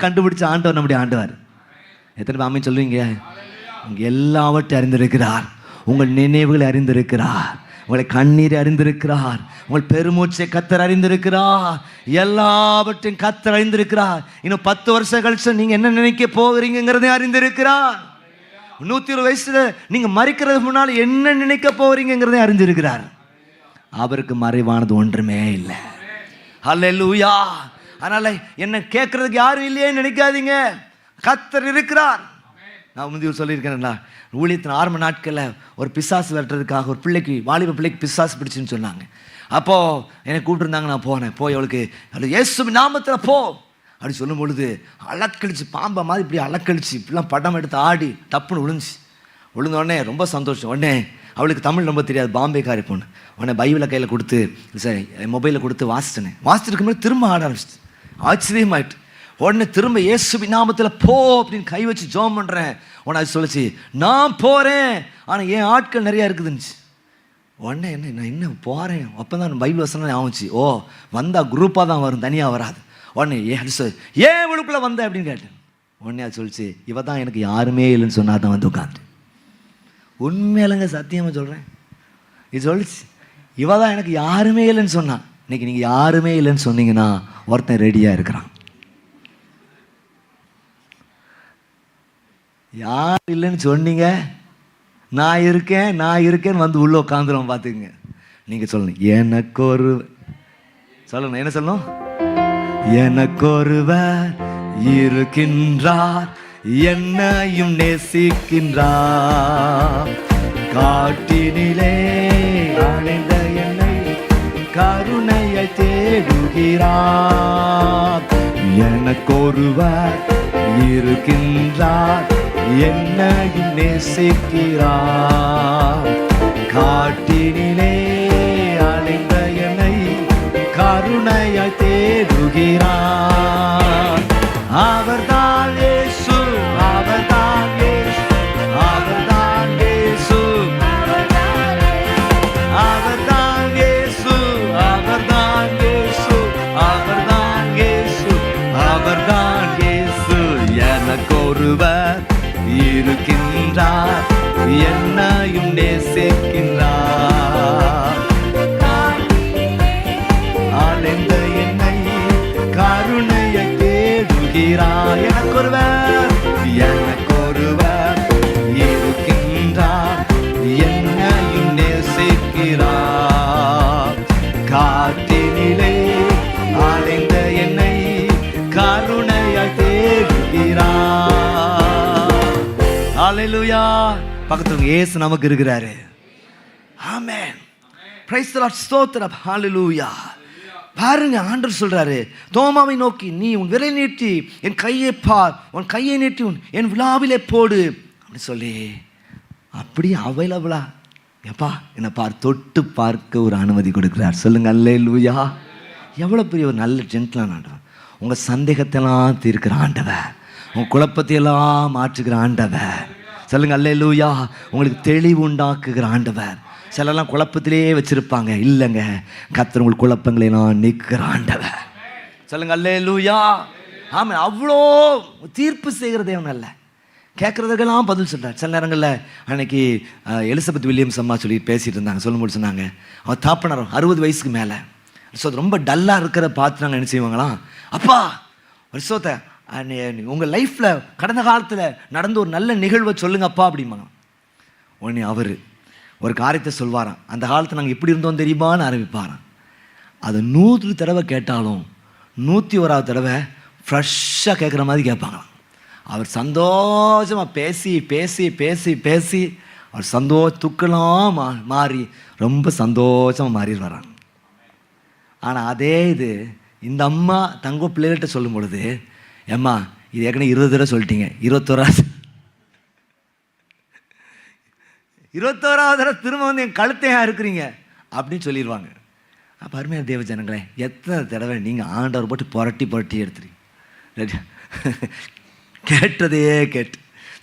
கண்டுபிடிச்ச ஆண்டவர் நம்முடைய ஆண்டவர். எத்தனை பேர் ஆமென் சொல்லுவீங்க? எல்லாவற்றையும் அறிந்திருக்கிறார். உங்கள் நினைவுகளை அறிந்திருக்கிறார். உங்களை கண்ணீரை அறிந்திருக்கிறார். உங்கள் பெருமூச்சை கத்தர் அறிந்திருக்கிறார். எல்லாவற்றையும் கத்தர் அறிந்திருக்கிறார். இன்னும் 10 வருஷம் கழிச்சு நீங்க என்ன நினைக்க போகிறீங்கிறதை அறிந்திருக்கிறார். 120 வயசுல நீங்க மறிக்கிறதுக்கு முன்னால் என்ன நினைக்க போகிறீங்கிறதை அறிந்திருக்கிறார். அவருக்கு மறைவானது ஒன்றுமே இல்லை. ஹல்லேலூயா. அதனால என்ன கேட்கறதுக்கு யாரும் இல்லையே நினைக்காதீங்க. கத்தர் இருக்கிறார். நான் முந்தைய சொல்லியிருக்கேன்ல, ஊழியத்தின் ஆரம்ப நாட்களில் ஒரு பிசாசு விரட்டுறதுக்காக ஒரு வாலிப பிள்ளைக்கு பிசாசு பிடிச்சுன்னு சொன்னாங்க. அப்போது என்னை கூப்பிட்டுருந்தாங்க. நான் போனேன். போய் அவளுக்கு இயேசுவின் நாமத்தில் போ அப்படி சொல்லும் பொழுது அலக்கழிச்சு, பாம்பை மாதிரி இப்படி அலக்கழிச்சு இப்படிலாம் படம் எடுத்து ஆடி டப்புன்னு விழுந்த உடனே ரொம்ப சந்தோஷம். உடனே அவளுக்கு தமிழ் ரொம்ப தெரியாது, பாம்பேக்காரி பொண்ணு. உடனே பைபிளை கையில் கொடுத்து, சரி மொபைலில் கொடுத்து வாசிச்சுட்டு போது திரும்ப ஆட ஆரம்பிச்சிட்டு ஆச்சரியமாயிட்டு. உடனே திரும்ப இயேசுவின் நாமத்தில் போ அப்படின்னு கை வச்சு ஜெபம் பண்ணுறேன். உடனே அது சொல்லிச்சு, நான் போகிறேன் ஆனால் என் ஆட்கள் நிறையா இருக்குதுன்னு. உடனே நான் இன்னும் போகிறேன். அப்போ தான் பைபிள் வசனம் ஆச்சு. ஓ வந்தால் குரூப்பாக தான் வரும், தனியாக வராது. உடனே ஏன் இவளுக்குள்ளே வந்த அப்படின்னு கேட்டேன். உடனே அது சொல்லிச்சு, இவ தான் எனக்கு யாருமே இல்லைன்னு சொன்னா தான் வந்து உட்காந்து. உண்மையிலங்க, சத்தியமாக சொல்கிறேன். இது சொல்லிச்சு, இவ தான் எனக்கு யாருமே இல்லைன்னு சொன்னான். இன்னைக்கு நீங்கள் யாருமே இல்லைன்னு சொன்னீங்கன்னா ஒருத்தன் ரெடியாக இருக்கிறான். யார் இல்லைன்னு சொன்னீங்க, நான் இருக்கேன்னு வந்து உள்ள உட்காந்துரும். பார்த்துக்குங்க. நீங்கள் சொல்லணும், எனக்கு ஒரு சொல்லணும். என்ன சொல்லணும்? எனக்கு ஒருவர் இருக்கின்றார், என்னையும் நேசிக்கின்றார், காட்டினிலே அணைந்த என்னை கருணையை தேடுகிறார். எனக்கு ஒருவர் இருக்கின்றார், என்னையும் நேசிக்கிறார், காட்டினிலே அணைந்த என்னை கருணையை தேடுகிறார். அவர்தான் இயேசு, அவர்தான் இயேசு, அவர்தான் இயேசு, அவர்தான் இயேசு, அவர்தான் இயேசு, அவர்தான் இயேசு, அவர்தான் இயேசு. எனக்கு ஒருவர் இருக்கின்றார், என்னையும் நேசிக்கின்றார், ஆழ்ந்த என்னை கருணையை தேடுகிறார். எனக்கு ஒருவர் இருக்கின்றார், என்னையும் நேசிக்கிறார், காற்றினிலே அலைந்த என்னை கருணையை தேடுகிறார். ஹல்லேலூயா. பக்கத்துல இயேசு நமக்கு இருக்கிறாரு. ஆமென். Praise the Lord. ஸ்தோத்திரம். ஹல்லேலூயா. பாருங்க, ஆண்டவர் சொல்றாரு, தோமாவை நோக்கி, நீ உன் விரலை நீட்டி என் கையை பார், உன் கையை நீட்டி என் விழாவிலே போடு அப்படின்னு சொல்லி அப்படியே அவைலபிளா எப்பா என்னை பார், தொட்டு பார்க்க ஒரு அனுமதி கொடுக்கிறார். சொல்லுங்க அல்லேலூயா. எவ்வளோ பெரிய ஒரு நல்ல ஜென்டிலான ஆண்டவர். உங்கள் சந்தேகத்தெல்லாம் தீர்க்கிற ஆண்டவர், உங்கள் குழப்பத்தையெல்லாம் மாற்றுகிற ஆண்டவர். சொல்லுங்க அல்லேலூயா. உங்களுக்கு தெளிவு உண்டாக்குகிற ஆண்டவர். சிலர்லாம் குழப்பத்திலே வச்சிருப்பாங்க. இல்லைங்க, கர்த்தர் உங்கள் குழப்பங்களை நான் நீக்குகிற ஆண்டவர். சொல்லுங்க அல்லேலூயா. ஆமாம், அவ்வளோ தீர்ப்பு செய்கிற தேவன் அல்ல, கேட்குறதுக்கெல்லாம் பதில் சொல்கிறார். சில நேரங்களில் அன்னைக்கு எலிசபெத் வில்லியம்ஸ் அம்மா சொல்லி பேசிகிட்டு இருந்தாங்க. சொல்லும்போது சொன்னாங்க, அவள் தாப்பனர் 60 வயசுக்கு மேலே. ஸோ ரொம்ப டல்லாக இருக்கிற பார்த்து நாங்கள் என்ன செய்வாங்களாம், அப்பா வருஷத்தை உங்கள் லைஃப்பில் கடந்த காலத்தில் நடந்த ஒரு நல்ல நிகழ்வை சொல்லுங்கப்பா அப்படிம்பாங்க. உடனே அவர் ஒரு காரியத்தை சொல்வாராம். அந்த காலத்தில் நாங்கள் எப்படி இருந்தோம் தெரியுமான்னு ஆரம்பிப்பாராம். அதை 100 தடவை கேட்டாலும் 101வது தடவை ஃப்ரெஷ்ஷாக கேட்குற மாதிரி கேட்பாங்களாம். அவர் சந்தோஷமாக பேசி பேசி பேசி பேசி அவர் துக்கெல்லாம் மாறி ரொம்ப சந்தோஷமாக மாறிடு வராங்க. ஆனால் அதே இது இந்த அம்மா தங்க பிள்ளைகள்கிட்ட சொல்லும் பொழுது, ஏம்மா இது ஏற்கனவே 20 தடவை சொல்லிட்டீங்க, 21வது தடவை திரும்ப வந்து என் கழுத்தையா இருக்கிறீங்க அப்படின்னு சொல்லிடுவாங்க. அப்போ அருமையான தேவ ஜனங்களே, எத்தனை தடவை நீங்கள் ஆண்டவர் போட்டு புரட்டி புரட்டி எடுத்துறீங்க. கேட்டதே கேட்டு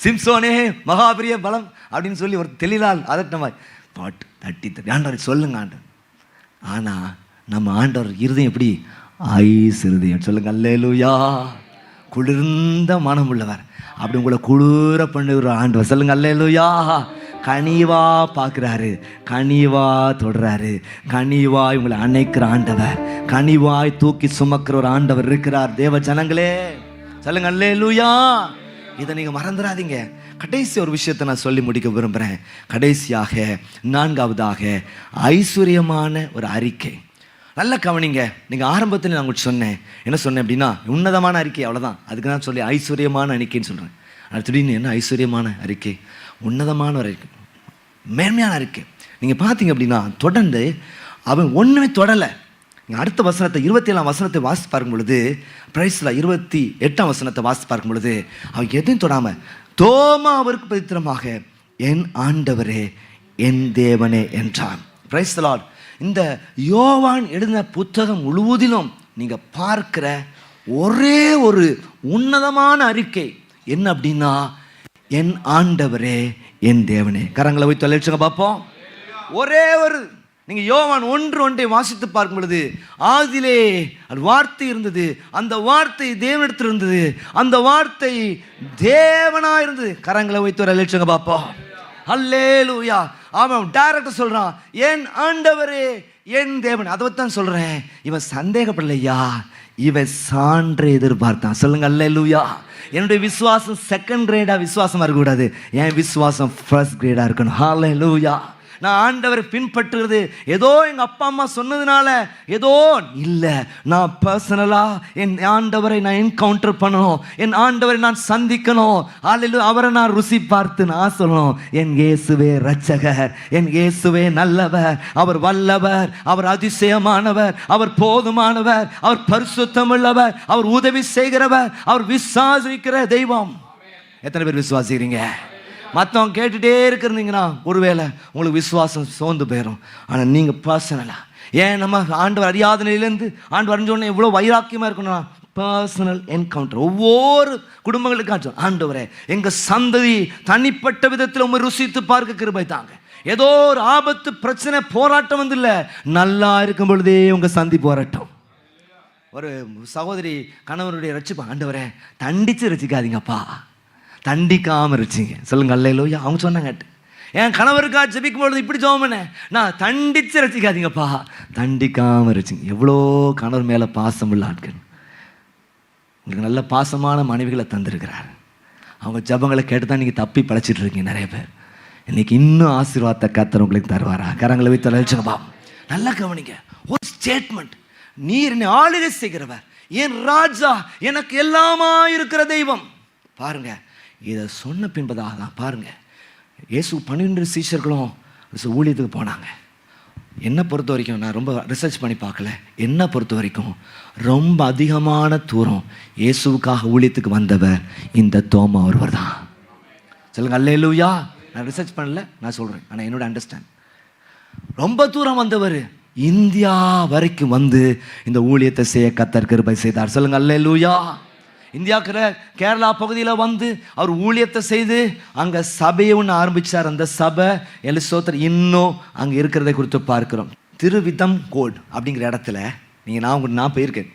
சிம்சோனே மகாபிரிய பலம் அப்படின்னு சொல்லி ஒரு தெளிலால் அதட்டமாய் பாட்டு தட்டி தட்டி ஆண்டவர் சொல்லுங்க ஆண்டவர். ஆனால் நம்ம ஆண்டவர் இருதயம் எப்படி? ஐஸ் இருதயம். சொல்லுங்க அல்லேலூயா. குளிர்ந்த மனம் உள்ளவர். அப்படி உங்களை குளிர பண்ணுகிற ஆண்டவர். சொல்லுங்க அல்லேலூயா. கனிவா பார்க்குறாரு, கனிவா தொடுறாரு, கனிவாய் உங்களை அணைக்கிற ஆண்டவர், கனிவாய் தூக்கி சுமக்கிற ஒரு ஆண்டவர் இருக்கிறார். தேவ ஜனங்களே சொல்லுங்க அல்லேலூயா. இதை நீங்கள் மறந்துடாதீங்க. கடைசி ஒரு விஷயத்தை நான் சொல்லி முடிக்க விரும்புகிறேன். கடைசியாக 4வதாக ஐஸ்வர்யமான ஒரு அறிக்கை. நல்ல கவனிங்க. நீங்கள் ஆரம்பத்தில் நான் உங்களுக்கு சொன்னேன், என்ன சொன்னேன் அப்படின்னா உன்னதமான அறிக்கை, அவ்வளோதான். அதுக்கு நான் சொல்லி ஐஸ்வர்யமான அறிக்கைன்னு சொல்கிறேன். அது திடீர்னு என்ன ஐஸ்வர்யமான அறிக்கை, உன்னதமான ஒரு அறிக்கை, மேன்மையான அறிக்கை. நீங்கள் பார்த்தீங்க அப்படின்னா தொடர்ந்து அவன் ஒன்றுமே தொடலை. நீங்கள் அடுத்த வசனத்தை 27ஆம் வசனத்தை வாசித்து பார்க்கும் பொழுது, பிரைஸ்ல 28ஆம் வசனத்தை வாசித்து பார்க்கும் பொழுது அவன் எதையும் தொடாமல் தோமா அவருக்கு பவித்திரமாக என் ஆண்டவரே என் தேவனே என்றான். Price the Lord. இந்த யோவான் எழுதின புத்தகம் முழுவதிலும் நீங்கள் பார்க்கிற ஒரே ஒரு உன்னதமான அறிக்கை என்ன அப்படின்னா, என் ஆண்டவரே என் தேவனே. கரங்களை வைத்து அழைச்சுங்க பார்ப்போம். ஒரே ஒரு நீங்கள் யோவான் 1:1 வாசித்து பார்க்கும் பொழுது, ஆதியிலே அது வார்த்தை இருந்தது, அந்த வார்த்தை தேவனிடத்தில் இருந்தது, அந்த வார்த்தை தேவனா இருந்தது. கரங்களை வைத்து ஒரு லட்சங்க பார்ப்போம். அல்லேலூயா. அவன் டைரக்டா சொல்றான், என் ஆண்டவரே என் தேவன். அதை தான் சொல்றேன், இவன் சந்தேகப்படலையா, இவன் சான்றை எதிர்பார்த்தான். சொல்லுங்க அல்லேலூயா. என்னுடைய விசுவாசம் செகண்ட் கிரேடா விசுவாசமா இருக்கக்கூடாது, என் விசுவாசம் ஃபர்ஸ்ட் கிரேடா இருக்கணும். ஹல்லேலூயா. நான் ஆண்டவரை பின்பற்றுறது ஏதோ எங்கள் அப்பா அம்மா சொன்னதுனால ஏதோ இல்லை, நான் பர்சனலாக என் ஆண்டவரை நான் என்கவுண்டர் பண்ணணும், என் ஆண்டவரை நான் சந்திக்கணும். அல்லேலூயா. அவரை நான் ருசி பார்த்து நான் சொல்லணும், என் இயேசுவே இரட்சகர், என் இயேசுவே நல்லவர், அவர் வல்லவர், அவர் அதிசயமானவர், அவர் போதுமானவர், அவர் பரிசுத்தமுள்ளவர், அவர் உதவி செய்கிறவர், அவர் விசுவாசிக்கிற தெய்வம். எத்தனை பேர் விசுவாசிக்கிறீங்க? மற்றவங்க கேட்டுகிட்டே இருக்கிறீங்கன்னா ஒருவேளை உங்களுக்கு விசுவாசம் சோர்ந்து போயிடும். ஆனால் நீங்கள் பர்சனலாக, ஏன் நம்ம ஆண்டவர் அறியாத நிலையிலேருந்து ஆண்டவர் அறிஞ்சோடனே எவ்வளோ வைராக்கியமாக இருக்கணும். பர்சனல் என்கவுண்டர் ஒவ்வொரு குடும்பங்களுக்காச்சும், ஆண்டவரே எங்கள் சந்ததி தனிப்பட்ட விதத்தில் உங்களை ருசித்து பார்க்க கிருபை தாங்க. ஏதோ ஒரு ஆபத்து பிரச்சனை போராட்டம் வந்து இல்லை, நல்லா இருக்கும் பொழுதே உங்கள் சந்தி போராட்டம். ஒரு சகோதரி கணவனுடைய ரட்சிப்பா, ஆண்டவரே தண்டித்து ரசிக்காதீங்கப்பா, தண்டிக்காமல் இருச்சிங்க. சொல்லுங்க அல்லேலூயா. அவங்க சொன்னாங்க, என் கணவருக்கா ஜெபிக்கும் பொழுது இப்படி ஜெபம் பண்ணேன், நான் தண்டித்து ரசிக்காதீங்கப்பா, தண்டிக்காமல் இருச்சிங்க. எவ்வளோ கணவர் மேலே பாசம் உள்ள ஆட்கள். உங்களுக்கு நல்ல பாசமான மனைவிகளை தந்திருக்கிறார். அவங்க ஜெபங்களை கேட்டு தான் நீங்கள் தப்பி பழச்சிட்டு இருக்கீங்க நிறைய பேர். இன்னைக்கு இன்னும் ஆசீர்வாதத்தை கர்த்தர் உங்களுக்கு தருவாரா? கரங்களை வைத்து அழைச்சுங்கப்பா. நல்லா கவனிங்க. ஒரு ஸ்டேட்மெண்ட், நீர் என்னை ஆளுகை செய்கிறவர், என் ராஜா, எனக்கு எல்லாமா இருக்கிற தெய்வம். பாருங்க, இதை சொன்ன பின்பதாக தான் பாருங்க, இயேசு 12 சீஷர்களும் ஊழியத்துக்கு போனாங்க. என்னை பொறுத்த வரைக்கும், நான் ரொம்ப ரிசர்ச் பண்ணி பார்க்கல, என்னை பொறுத்த வரைக்கும் ரொம்ப அதிகமான தூரம் இயேசுவுக்காக ஊழியத்துக்கு வந்தவர் இந்த தோமா ஒருவர் தான். சொல்லுங்க அல்லேலூயா. நான் ரிசர்ச் பண்ணல, நான் சொல்கிறேன், ஆனால் என்னோட அண்டர்ஸ்டாண்ட், ரொம்ப தூரம் வந்தவர் இந்தியா வரைக்கும் வந்து இந்த ஊழியத்தை செய்ய கர்த்தர் கிருபை செய்தார். சொல்லுங்க அல்லேலூயா. இந்தியாவுக்கு கேரளா பகுதியில் வந்து அவர் ஊழியத்தை செய்து அங்கே சபையை ஒன்று ஆரம்பித்தார். அந்த சபை எலிசோத்தர் இன்னும் அங்கே இருக்கிறதை குறித்து பார்க்கிறோம். திருவிதம் கோட் அப்படிங்கிற இடத்துல நான் போயிருக்கேன்.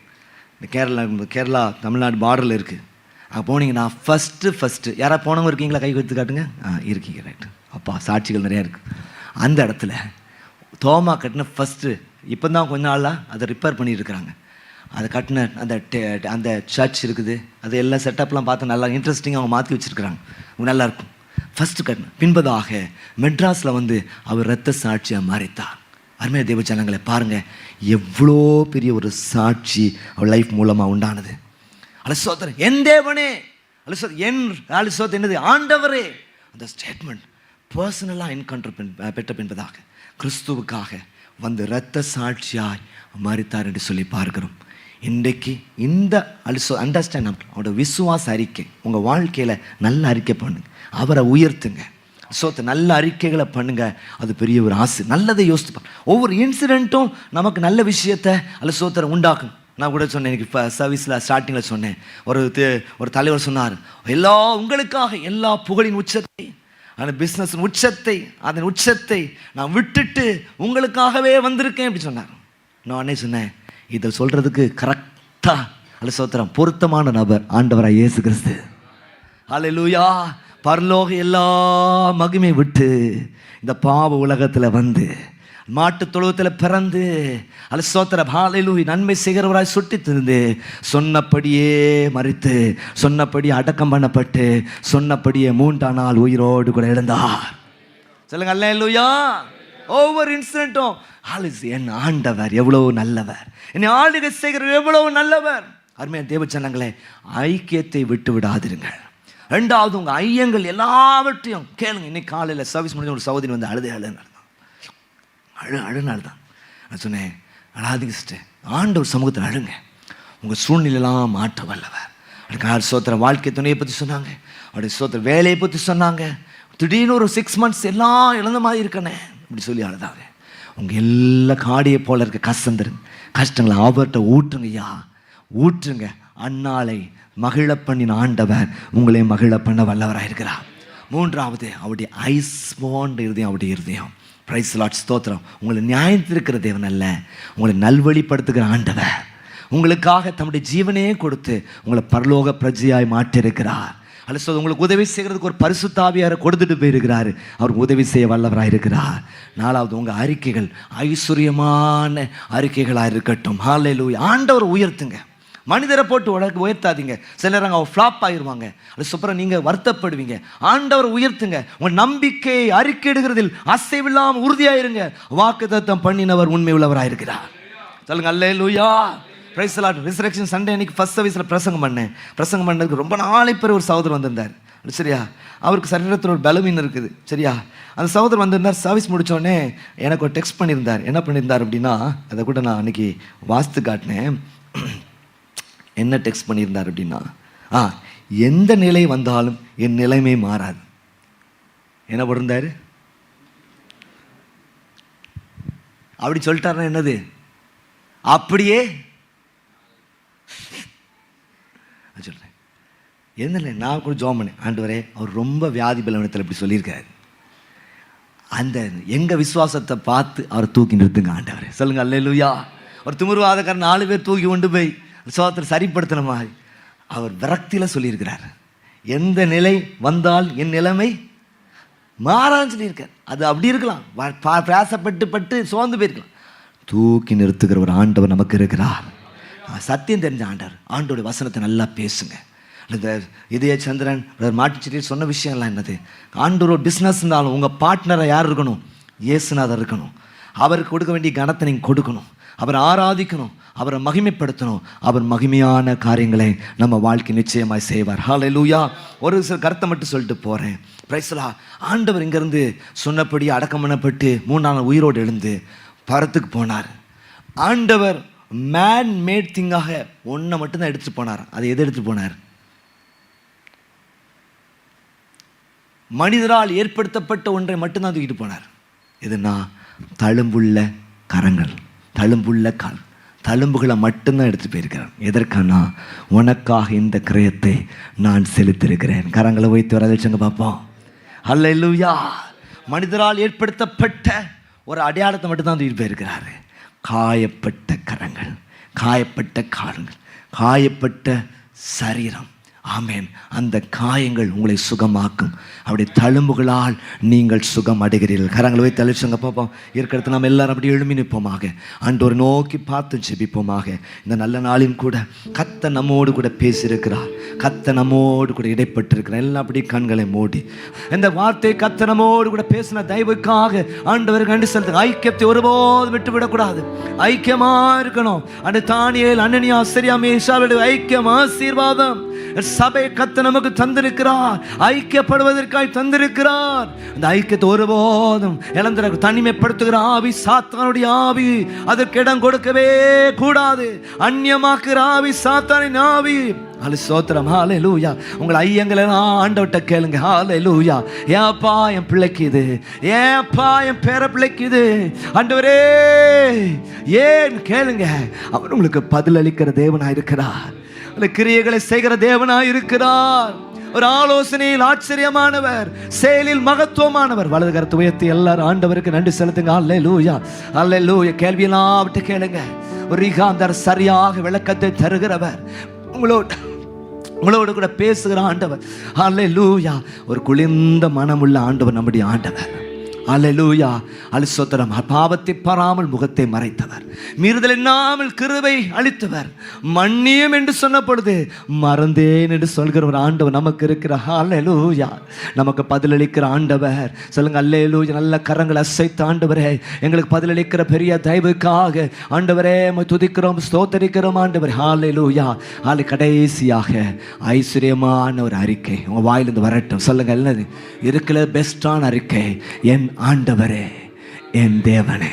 இந்த கேரளா தமிழ்நாடு பார்டரில் இருக்குது. அங்கே போனீங்கன்னா ஃபஸ்ட்டு யாராவது போனவங்க இருக்கீங்களா? கை கொடுத்து காட்டுங்க. இருக்கீங்க, ரைட்டு. அப்பா சாட்சிகள் நிறையா இருக்குது. அந்த இடத்துல தோமா கட்டின ஃபஸ்ட்டு, இப்போ தான் கொஞ்ச நாளாக அதை ரிப்பேர் பண்ணியிருக்கிறாங்க. அதை கட்டின அந்த சர்ச் இருக்குது, அது எல்லாம் செட்டப்லாம் பார்த்து நல்லா இன்ட்ரெஸ்டிங்காக அவங்க மாற்றி வச்சுருக்குறாங்க, நல்லாயிருக்கும். ஃபஸ்ட்டு கட்டின பின்பதாக மெட்ராஸில் வந்து அவர் இரத்த சாட்சியாக மாறித்தார். அருமையான தேவ ஜனங்களை பாருங்கள், எவ்வளோ பெரிய ஒரு சாட்சி அவர் லைஃப் மூலமாக உண்டானது. அலசோத்தர் என் தேவனே, என் அலசோத்தர் என்னது ஆண்டவரே. அந்த ஸ்டேட்மெண்ட் பர்சனலாக என்கவுண்டர் பெற்ற பின்பதாக கிறிஸ்துவுக்காக வந்து இரத்த சாட்சியாய் மாறித்தார் என்று சொல்லி பார்க்கிறோம். இன்றைக்கு இந்த அண்டர்ஸ்டாண்ட் அவரோட விசுவாச அறிக்கை உங்கள் வாழ்க்கையில் நல்ல அறிக்கை பண்ணுங்க, அவரை உயர்த்துங்க. நல்ல அறிக்கைகளை பண்ணுங்க, அது பெரிய ஒரு ஆசை. நல்லதை யோசித்துப்பாங்க. ஒவ்வொரு இன்சிடெண்ட்டும் நமக்கு நல்ல விஷயத்தை அலசோத்தரை உண்டாக்கும். நான் கூட சொன்னேன், எனக்கு இப்போ சர்வீஸில் ஸ்டார்டிங்கில் சொன்னேன், ஒரு தலைவர் சொன்னார், உங்களுக்காக எல்லா புகழின் உச்சத்தை, அந்த பிஸ்னஸ் அதன் உச்சத்தை நான் விட்டுட்டு உங்களுக்காகவே வந்திருக்கேன் அப்படி சொன்னார். நான் அன்னை சொன்னேன், இதை சொல்கிறதுக்கு கரெக்டாக அலசோத்திரம் பொருத்தமான நபர் ஆண்டவராக இயேசு கிறிஸ்து. ஹல்லேலூயா. பரலோக எல்லா மகிமை விட்டு இந்த பாவ உலகத்தில் வந்து மாட்டு தொழுவத்தில் பிறந்து அலசோத்திர ஹல்லேலூயா நன்மை செய்கிறவராய் சுட்டி திருந்து சொன்னபடியே மரித்து சொன்னபடியே அடக்கம் பண்ணப்பட்டு சொன்னபடியே 3ஆம் நாள் உயிரோடு கூட எழுந்தார். சொல்லுங்க அல்லேலூயா. ஒவ்வொரு இன்சிடென்ட்டும் என் ஆண்டவர் எவ்வளவு நல்லவர், என்னை ஆளுகை செய்கிறவர் எவ்வளவு நல்லவர். அருமையான தேவ ஜனங்களே, ஐக்கியத்தை விட்டு விடாதிருங்கள். ரெண்டாவது, உங்கள் ஐயங்கள் எல்லாவற்றையும் கேளுங்க. இன்னைக்கு காலையில் சர்வீஸ் முடிஞ்ச ஒரு சகோதரி வந்து அழுதான். நான் சொன்னேன், அழாதீங்க சிஸ்டர், ஆண்டவர் சமூகத்தில் அழுங்க, உங்கள் சூழ்நிலையெல்லாம் மாற்ற வல்லவர். அதுக்கு சோத்திர வாழ்க்கை துணையை பற்றி சொன்னாங்க, அவருடைய சோத்திர வேலையை பற்றி சொன்னாங்க. திடீர்னு ஒரு 6 months எல்லாம் இழந்த மாதிரி இருக்கனே இப்படி சொல்லி அழுதாங்க. உங்கள் எல்லா காடியை போல இருக்க கஷ்டங்களை அவர்கிட்ட ஊற்றுங்கய்யா, ஊற்றுங்க. அந்நாளை மகிழ பண்ணின ஆண்டவர் உங்களை மகிழ பண்ண வல்லவராக இருக்கிறார். 3வது, அவருடைய ஐஸ் போன்ற இருதயம் அவருடைய இருதயம். பிரைஸ் லார்ட், ஸ்தோத்திரம். உங்களை நியாயத்திருக்கிற தேவன் அல்ல, உங்களை நல்வழிப்படுத்துகிற ஆண்டவர். உங்களுக்காக தம்முடைய ஜீவனையே கொடுத்து உங்களை பரலோக பிரஜையாய் மாற்றிருக்கிறார். அல்ல, உங்களுக்கு உதவி செய்கிறதுக்கு ஒரு பரிசுத்த ஆவியாரை கொடுத்துட்டு போயிருக்கிறாரு. அவர் உதவி செய்ய வல்லவராக இருக்கிறார். நாலாவது, உங்கள் அறிக்கைகள் ஐஸ்வர்யமான அறிக்கைகளாக இருக்கட்டும். ஹல்லேலூயா. ஆண்டவர் உயர்த்துங்க, மனிதரை போட்டு உயர்த்தாதீங்க. சிலர் அங்கே ஃப்ளாப் ஆகிடுவாங்க, அது சுப்பரம் நீங்கள் வருத்தப்படுவீங்க. ஆண்டவர் உயர்த்துங்க. உங்கள் நம்பிக்கையை அறிக்கையிடுகிறதில் அசைவில்லாமல் உறுதியாயிருங்க. வாக்குத்தத்தம் பண்ணினவர் உண்மை உள்ளவராக இருக்கிறார். சொல்லுங்க அல்லேலூயா. Praise the Lord. Resurrection Sunday அன்னைக்கு ஃபர்ஸ்ட் சர்வீஸில் பிரசங்கம் பண்ணதுக்கு ரொம்ப நாளை பிறகு ஒரு சகோதரர் வந்திருந்தார். சரியா, அவருக்கு சரீரத்தில் ஒரு பலவீனம் இருக்குது. சரியா, அந்த சகோதரர் வந்திருந்தார். சர்வீஸ் முடித்தோடனே எனக்கு ஒரு டெக்ஸ்ட் பண்ணியிருந்தார். என்ன பண்ணியிருந்தார் அப்படின்னா, அதை கூட நான் அன்றைக்கி வாஸ்து காட்டினேன். என்ன டெக்ஸ்ட் பண்ணியிருந்தார் அப்படின்னா, எந்த நிலை வந்தாலும் என் நிலைமை மாறாது. என்ன போட்டிருந்தார்? அப்படி சொல்லிட்டாருன்னா என்னது? அப்படியே சொல்கிறேன். என்ன, நான் கூட ஜோம் பண்ணேன். ஆண்டவரே, அவர் ரொம்ப வியாதி பலவீனத்தில் இப்படி சொல்லியிருக்காரு. அந்த எங்கள் விசுவாசத்தை பார்த்து அவரை தூக்கி நிறுத்துங்க ஆண்டவரே. சொல்லுங்க அல்லேலூயா. ஒரு திமிர்வாதக்காரன் 4 பேர் தூக்கி கொண்டு போய் விசுவாசத்தை சரிப்படுத்தின மாதிரி அவர் விரக்தியில் சொல்லியிருக்கிறார். எந்த நிலை வந்தால் என் நிலைமை மாறான்னு சொல்லியிருக்கார். அது அப்படி இருக்கலாம், பிரயாசப்பட்டு சோர்ந்து போயிருக்கலாம். தூக்கி நிறுத்துகிற ஒரு ஆண்டவர் நமக்கு இருக்கிறார். சத்தியம் தெரிஞ்ச ஆண்டோடைய வசனத்தை நல்லா பேசுங்க. இந்த இதய சந்திரன் மாட்டுச்செடி சொன்ன விஷயம்லாம் என்னது? ஆண்டோர் பிஸ்னஸ் இருந்தாலும் உங்கள் பார்ட்னரை யார் இருக்கணும்? இயேசுநாதர் இருக்கணும். அவருக்கு கொடுக்க வேண்டிய கனத்தை நீங்கள் கொடுக்கணும். அவரை ஆராதிக்கணும், அவரை மகிமைப்படுத்தணும். அவர் மகிமையான காரியங்களை நம்ம வாழ்க்கை நிச்சயமாய் செய்வார். ஹல்லேலூயா. ஒரு சில கருத்தை மட்டும் சொல்லிட்டு போகிறேன். Price the Lord. ஆண்டவர் இங்கேருந்து சொன்னபடி அடக்கம் பண்ணப்பட்டு 3 நாள் உயிரோடு எழுந்து பரத்துக்கு போனார். ஆண்டவர் மேன் மேட் திங்காக ஒன்றை மட்டும்தான் எடுத்துட்டு போனார். அதை எது எடுத்துட்டு போனார்? மனிதரால் ஏற்படுத்தப்பட்ட ஒன்றை மட்டும்தான் தூக்கிட்டு போனார். எதுனா, தழும்புள்ள கரங்கள், தழும்புள்ள கால், தழும்புகளை மட்டும்தான் எடுத்து போயிருக்கிறார். எதற்கானா, உனக்காக இந்த கிரயத்தை நான் செலுத்திருக்கிறேன். கரங்களை வைத்து வர வச்சுங்க பார்ப்போம். அல்லேலூயா. மனிதரால் ஏற்படுத்தப்பட்ட ஒரு அடையாளத்தை மட்டும்தான் தூக்கிட்டு போயிருக்கிறாரு. காயப்பட்ட கரங்கள், காயப்பட்ட கால்கள், காயப்பட்ட சரீரம். ஆமேன். அந்த காயங்கள் உங்களை சுகமாக்கும். அவருடைய தழும்புகளால் நீங்கள் சுகம் அடைகிறீர்கள். கரங்களை வைத்து அழிச்சுங்க பார்ப்போம். இருக்கிறது நம்ம எல்லாரும் அப்படி எழுமி நிற்போமாக. ஆண்டவரை நோக்கி பார்த்து ஜெபிப்போமாக. இந்த நல்ல நாளிலும் கூட கர்த்தர் நம்மோடு கூட பேசியிருக்கிறார். கர்த்தர் நம்மோடு கூட இடைப்பட்டிருக்கிறார். எல்லாம் அப்படி கண்களை மூடி இந்த வார்த்தை கர்த்தர் நம்மோடு கூட பேசின தயவுக்காக ஆண்டவருக்கு நன்றி செலுத்துங்க. ஐக்கியத்தை ஒருபோதும் விட்டுவிடக்கூடாது. ஐக்கியமா இருக்கணும். அந்த தானியேல், அனனியா, ஆசரியா, மேஷாவுடைய ஐக்கியம் ஆசீர்வாதம். சபை கர்த்தர் நமக்கு தந்திருக்கிறார். ஐக்கியப்படுவதற்காக தந்திருக்கிறார். அந்த ஐக்கியத்தை ஒருபோதும் இழந்திர தனிமைப்படுத்துகிற ஆவி, சாத்தானுடைய ஆவி, அதற்கு இடம் கொடுக்கவே கூடாது. அந்நியமாக்குற ஆவி, சாத்தானின் ஆவி. ஸ்தோத்திரம். ஹல்லேலூயா. உங்கள் ஐயங்களை ஆண்டவர்கிட்ட கேளுங்க. ஹல்லேலூயா. ஏப்பா என் பிள்ளைக்கு இது, ஏப்பா என் பேர பிள்ளைக்கு இது, ஆண்டவரே ஏன் கேளுங்க. அவர் உங்களுக்கு பதில் அளிக்கிற தேவனாய் இருக்கிறார். கிரியைகளை செய்கிற தேவனாய் இருக்கிறார். ஒரு ஆலோசனையில் ஆச்சரியமானவர், செயலில் மகத்துவமானவர். வலது கரத்தை உயர்த்தி எல்லாரும் ஆண்டவருக்கு நன்றி செலுத்துங்க. அல்லேலூயா, அல்லேலூயா. கேள்வியெல்லாம் விட்டு கேளுங்க. ஒரு ரிகாந்தர் சரியாக விளக்கத்தை தருகிறவர், உங்களோடு கூட பேசுகிற ஆண்டவர். அல்லேலூயா. ஒரு குளிர்ந்த மனமுள்ள ஆண்டவர் நம்முடைய ஆண்டவர். அல்லேலூயா. அலிசோத்திரம். பாவத்தை பாராமல் முகத்தை மறைத்தவர், மீறுதல் எண்ணாமல் கிருபை அளித்தவர், மன்னியும் என்று சொன்ன பொழுது மறந்தேன் என்று சொல்கிற ஒரு ஆண்டவர் நமக்கு இருக்கிறார். அல்லேலூயா. நமக்கு பதிலளிக்கிற ஆண்டவர். சொல்லுங்க அல்லேலூயா. நல்ல கரங்களை அசைத்த ஆண்டவரே, எங்களுக்கு பதிலளிக்கிற பெரிய தயவுக்காக ஆண்டவரே துதிக்கிறோம், ஸ்தோத்தரிக்கிறோம் ஆண்டவர். அல்லேலூயா. கடைசியாக ஐஸ்வர்யமான ஒரு அறிக்கை உங்க வாயிலிருந்து வரட்டும். சொல்லுங்க, என்னது இருக்கிற பெஸ்டான அறிக்கை? என் ஆண்டவரே, என் தேவனே,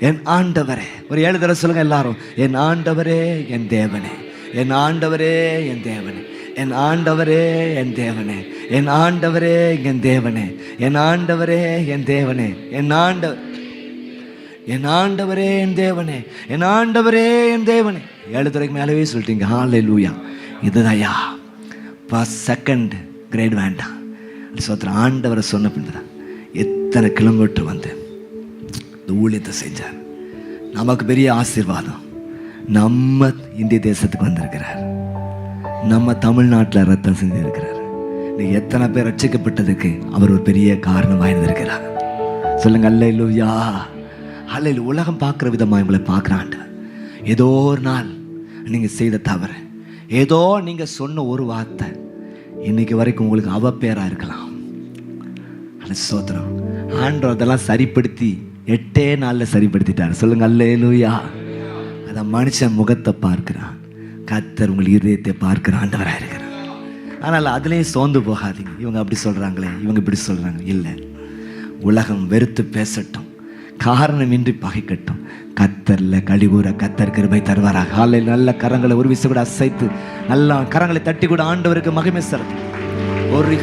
என் ஆண்டவரே. ஒரு 7 தடவை சொல்லுங்க எல்லாரும். என் ஆண்டவரே, என் தேவனே, என் ஆண்டவரே, என் தேவனே, என் ஆண்டவரே, என் தேவனே, என் ஆண்டவரே, என் தேவனே, என் ஆண்டவரே, என் தேவனே, என் ஆண்டவர், என் ஆண்டவரே, என் தேவனே, என் ஆண்டவரே, என் தேவனே. 7 தடவைக்கு மேலவே சொல்லிட்டீங்க. ஹல்லேலூயா. இதுதான்யா. ஃபர்ஸ்ட் செகண்ட் கிரேட் வேண்டாம். சோத்திரம். ஆண்டவரை சொன்ன பின்னுதான் எத்தனை கிலோமீட்டர் வந்து இந்த ஊழியத்தை செஞ்சார். நமக்கு பெரிய ஆசீர்வாதம். நம்ம இந்திய தேசத்துக்கு வந்திருக்கிறார். நம்ம தமிழ்நாட்டில் ரத்தம் செஞ்சிருக்கிறார். இன்னைக்கு எத்தனை பேர் ரட்சிக்கப்பட்டதுக்கு அவர் ஒரு பெரிய காரணமாக இருந்திருக்கிறார். சொல்லுங்க அல்லேலூயா. அல்லேலூயா. உலகம் பார்க்குற விதமாக உங்களை பார்க்குறான். ஏதோ ஒரு நாள் நீங்கள் செய்த தவறு, ஏதோ நீங்கள் சொன்ன ஒரு வார்த்தை இன்னைக்கு வரைக்கும் உங்களுக்கு அவப்பேராக இருக்கலாம். ஸ்தோத்திரம். ஆண்டவர் அதெல்லாம் சரிப்படுத்தி 8 நாளில் சரிப்படுத்திட்டார். சொல்லுங்க அல்லேலூயா. அதை மனுஷன் முகத்தை பார்க்கிறான், கர்த்தர் உங்கள் இதயத்தை பார்க்கிற ஆண்டவராக இருக்கிறார். ஆனால் அதுலேயும் சோர்ந்து போகாதீங்க. இவங்க அப்படி சொல்கிறாங்களே, இவங்க இப்படி சொல்கிறாங்க. இல்லை, உலகம் வெறுத்து பேசட்டும், காரணமின்றி பகைக்கட்டும், கர்த்தரில் கழிவுற கர்த்தர் கிருபை தருவாராக. காலையில் நல்ல கரங்களை ஒரு விசை கூட அசைத்து நல்லா கரங்களை தட்டி கூட ஆண்டவருக்கு மகிமை செலுத்தும். ஒரு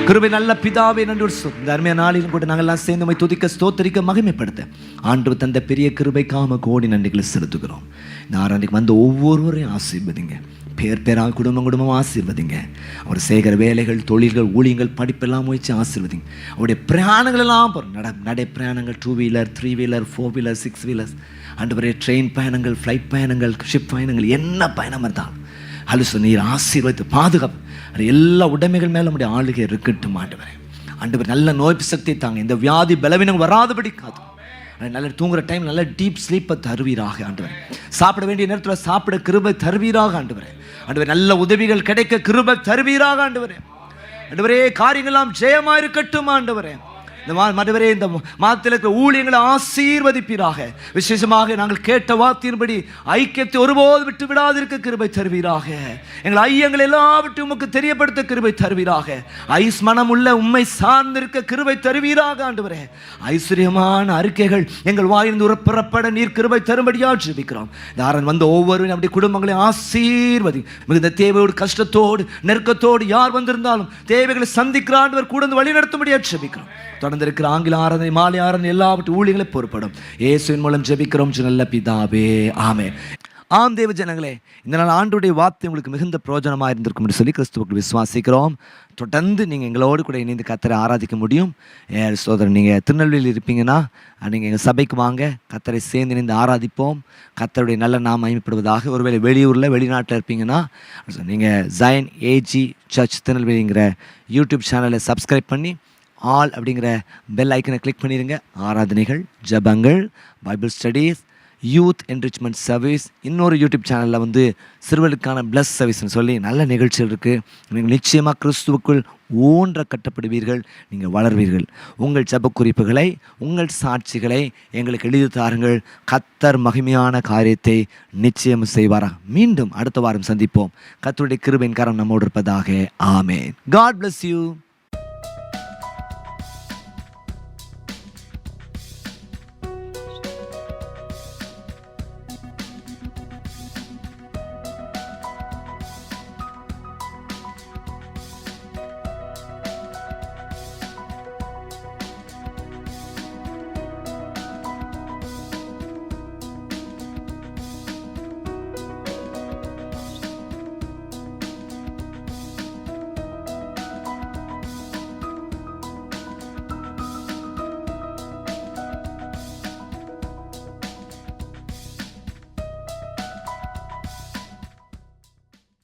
கிருபை நல்ல பிதாவே நன்றி. இந்த அருமையான நாளிலும் கூட நாங்கள் எல்லாம் சேர்ந்து துதிக்க ஸ்தோத்தரிக்க மகிமைப்படுத்த ஆண்டவர் தந்த பெரிய கிருபைக்காம கோடி நன்றிகளை செலுத்துகிறோம். இந்த ஆராய்ச்சிக்கு வந்த ஒவ்வொருவரையும் ஆசீர்வதிங்க. பேர் பேராக குடும்பம் ஆசீர்வதிங்க. அவர் செய்கிற வேலைகள், தொழில்கள், ஊழியங்கள், படிப்பெல்லாம் முயற்சி ஆசீர்வதிங்க. அவருடைய பிரயாணங்கள் எல்லாம் நடை பிரயாணங்கள், 2 வீலர் 3 வீலர் 4 வீலர் 6 வீலர்ஸ், ஆண்டவரே ட்ரெயின் பயணங்கள், ஃப்ளைட் பயணங்கள், ஷிப் பயணங்கள், என்ன பயணம் இருந்தாலும் அலுசு நீர் ஆசீர்வதித்து பாதுகாப்பு எல்லா உடைமைகள் மேலே நம்முடைய ஆளுகை இருக்கட்டும். ஆண்டவர் நல்ல நோய் சக்தி தாங்க. இந்த வியாதி பலவீனம் வராதபடி காத்து. நல்ல தூங்குற டைம் நல்ல டீப் ஸ்லீப்பை தருவீராக ஆண்டவர். சாப்பிட வேண்டிய நேரத்தில் சாப்பிட கிருபை தருவீராக ஆண்டவர். ஆண்டவர் நல்ல உதவிகள் கிடைக்க கிருபை தருவீராக ஆண்டவர். ஆண்டவரே காரியங்கள்லாம் ஜெயமா இருக்கட்டும் ஆண்டவரே. இந்த மற்றவரே இந்த மாதத்தில் இருக்கிற ஊழியங்களை ஆசீர்வதிப்பீராக. விசேஷமாக நாங்கள் கேட்ட வார்த்தையின்படி ஐக்கியத்தை ஒருபோது விட்டு விடாதிருக்க கிருபை தருவீராக. எங்கள் ஐயங்கள் எல்லாவற்றையும் உமக்கு தெரியப்படுத்த கிருபை தருவீராக. ஐஸ் மனம் உள்ள உண்மை சார்ந்திருக்க கிருபை தருவீராக ஆண்டவரே. ஐஸ்வர்யமான அறிக்கைகள் எங்கள் வாயிலிருந்து உறப்புறப்பட நீர் கிருபை தரும்படியாக ஜெபிக்கிறோம். யாரன் வந்த ஒவ்வொருவரும் நம்முடைய குடும்பங்களை ஆசீர்வதி. மிகுந்த தேவையோடு கஷ்டத்தோடு நெருக்கத்தோடு யார் வந்திருந்தாலும் தேவைகளை சந்திக்கிற ஆண்டவர் கூட வழி நடத்தும்படியாக ஜெபிக்கிறோம். தொடர்ந்து இருக்கிற ஆங்கில ஆராதனை, மாலை ஆராதனை எல்லாவற்றையும் ஊழியங்களை பொறுப்படும் இயேசுவின் மூலம் ஜெபிக்கிறோம் நல்ல பிதாவே, ஆமென். ஆம் தேவ ஜனங்களே, இந்த நாள் ஆண்டவருடைய வார்த்தை உங்களுக்கு மிகுந்த பிரயோஜனமாக இருந்திருக்கும் என்று சொல்லி கிறிஸ்துவுக்கு விசுவாசிக்கிறோம். தொடர்ந்து நீங்கள் எங்களோடு கூட இணைந்து கர்த்தரை ஆராதிக்க முடியும். சோதரன் நீங்கள் திருநெல்வேலியில் இருப்பீங்கன்னா நீங்கள் எங்கள் சபைக்கு வாங்க, கர்த்தரை சேர்ந்து இணைந்து ஆராதிப்போம். கர்த்தருடைய நல்ல நாம் மகிமைப்படுவதாக. ஒருவேளை வெளியூரில் வெளிநாட்டில் இருப்பீங்கன்னா நீங்கள் ஜயன் ஏஜி சர்ச் திருநெல்வேலிங்கிற யூடியூப் சேனலை சப்ஸ்கிரைப் பண்ணி ஆல் அப்படிங்கிற பெல் ஐக்கனை கிளிக் பண்ணிடுங்க. ஆராதனைகள், ஜபங்கள், Bible studies, youth enrichment service, இன்னொரு யூடியூப் சேனலில் சிறுவர்களுக்கான பிளஸ் சர்வீஸ்னு சொல்லி நல்ல நிகழ்ச்சிகள் இருக்குது. நீங்கள் நிச்சயமாக கிறிஸ்துவுக்குள் ஊன்ற கட்டப்படுவீர்கள், நீங்கள் வளர்வீர்கள். உங்கள் ஜப குறிப்புகளை, உங்கள் சாட்சிகளை எங்களுக்கு எழுதி தாருங்கள். கர்த்தர் மகிமையான காரியத்தை நிச்சயம் செய்வாராக. மீண்டும் அடுத்த வாரம் சந்திப்போம். கர்த்தருடைய கிருபையின் கரம் நம்மோடு இருப்பதாக. ஆமென். God bless you.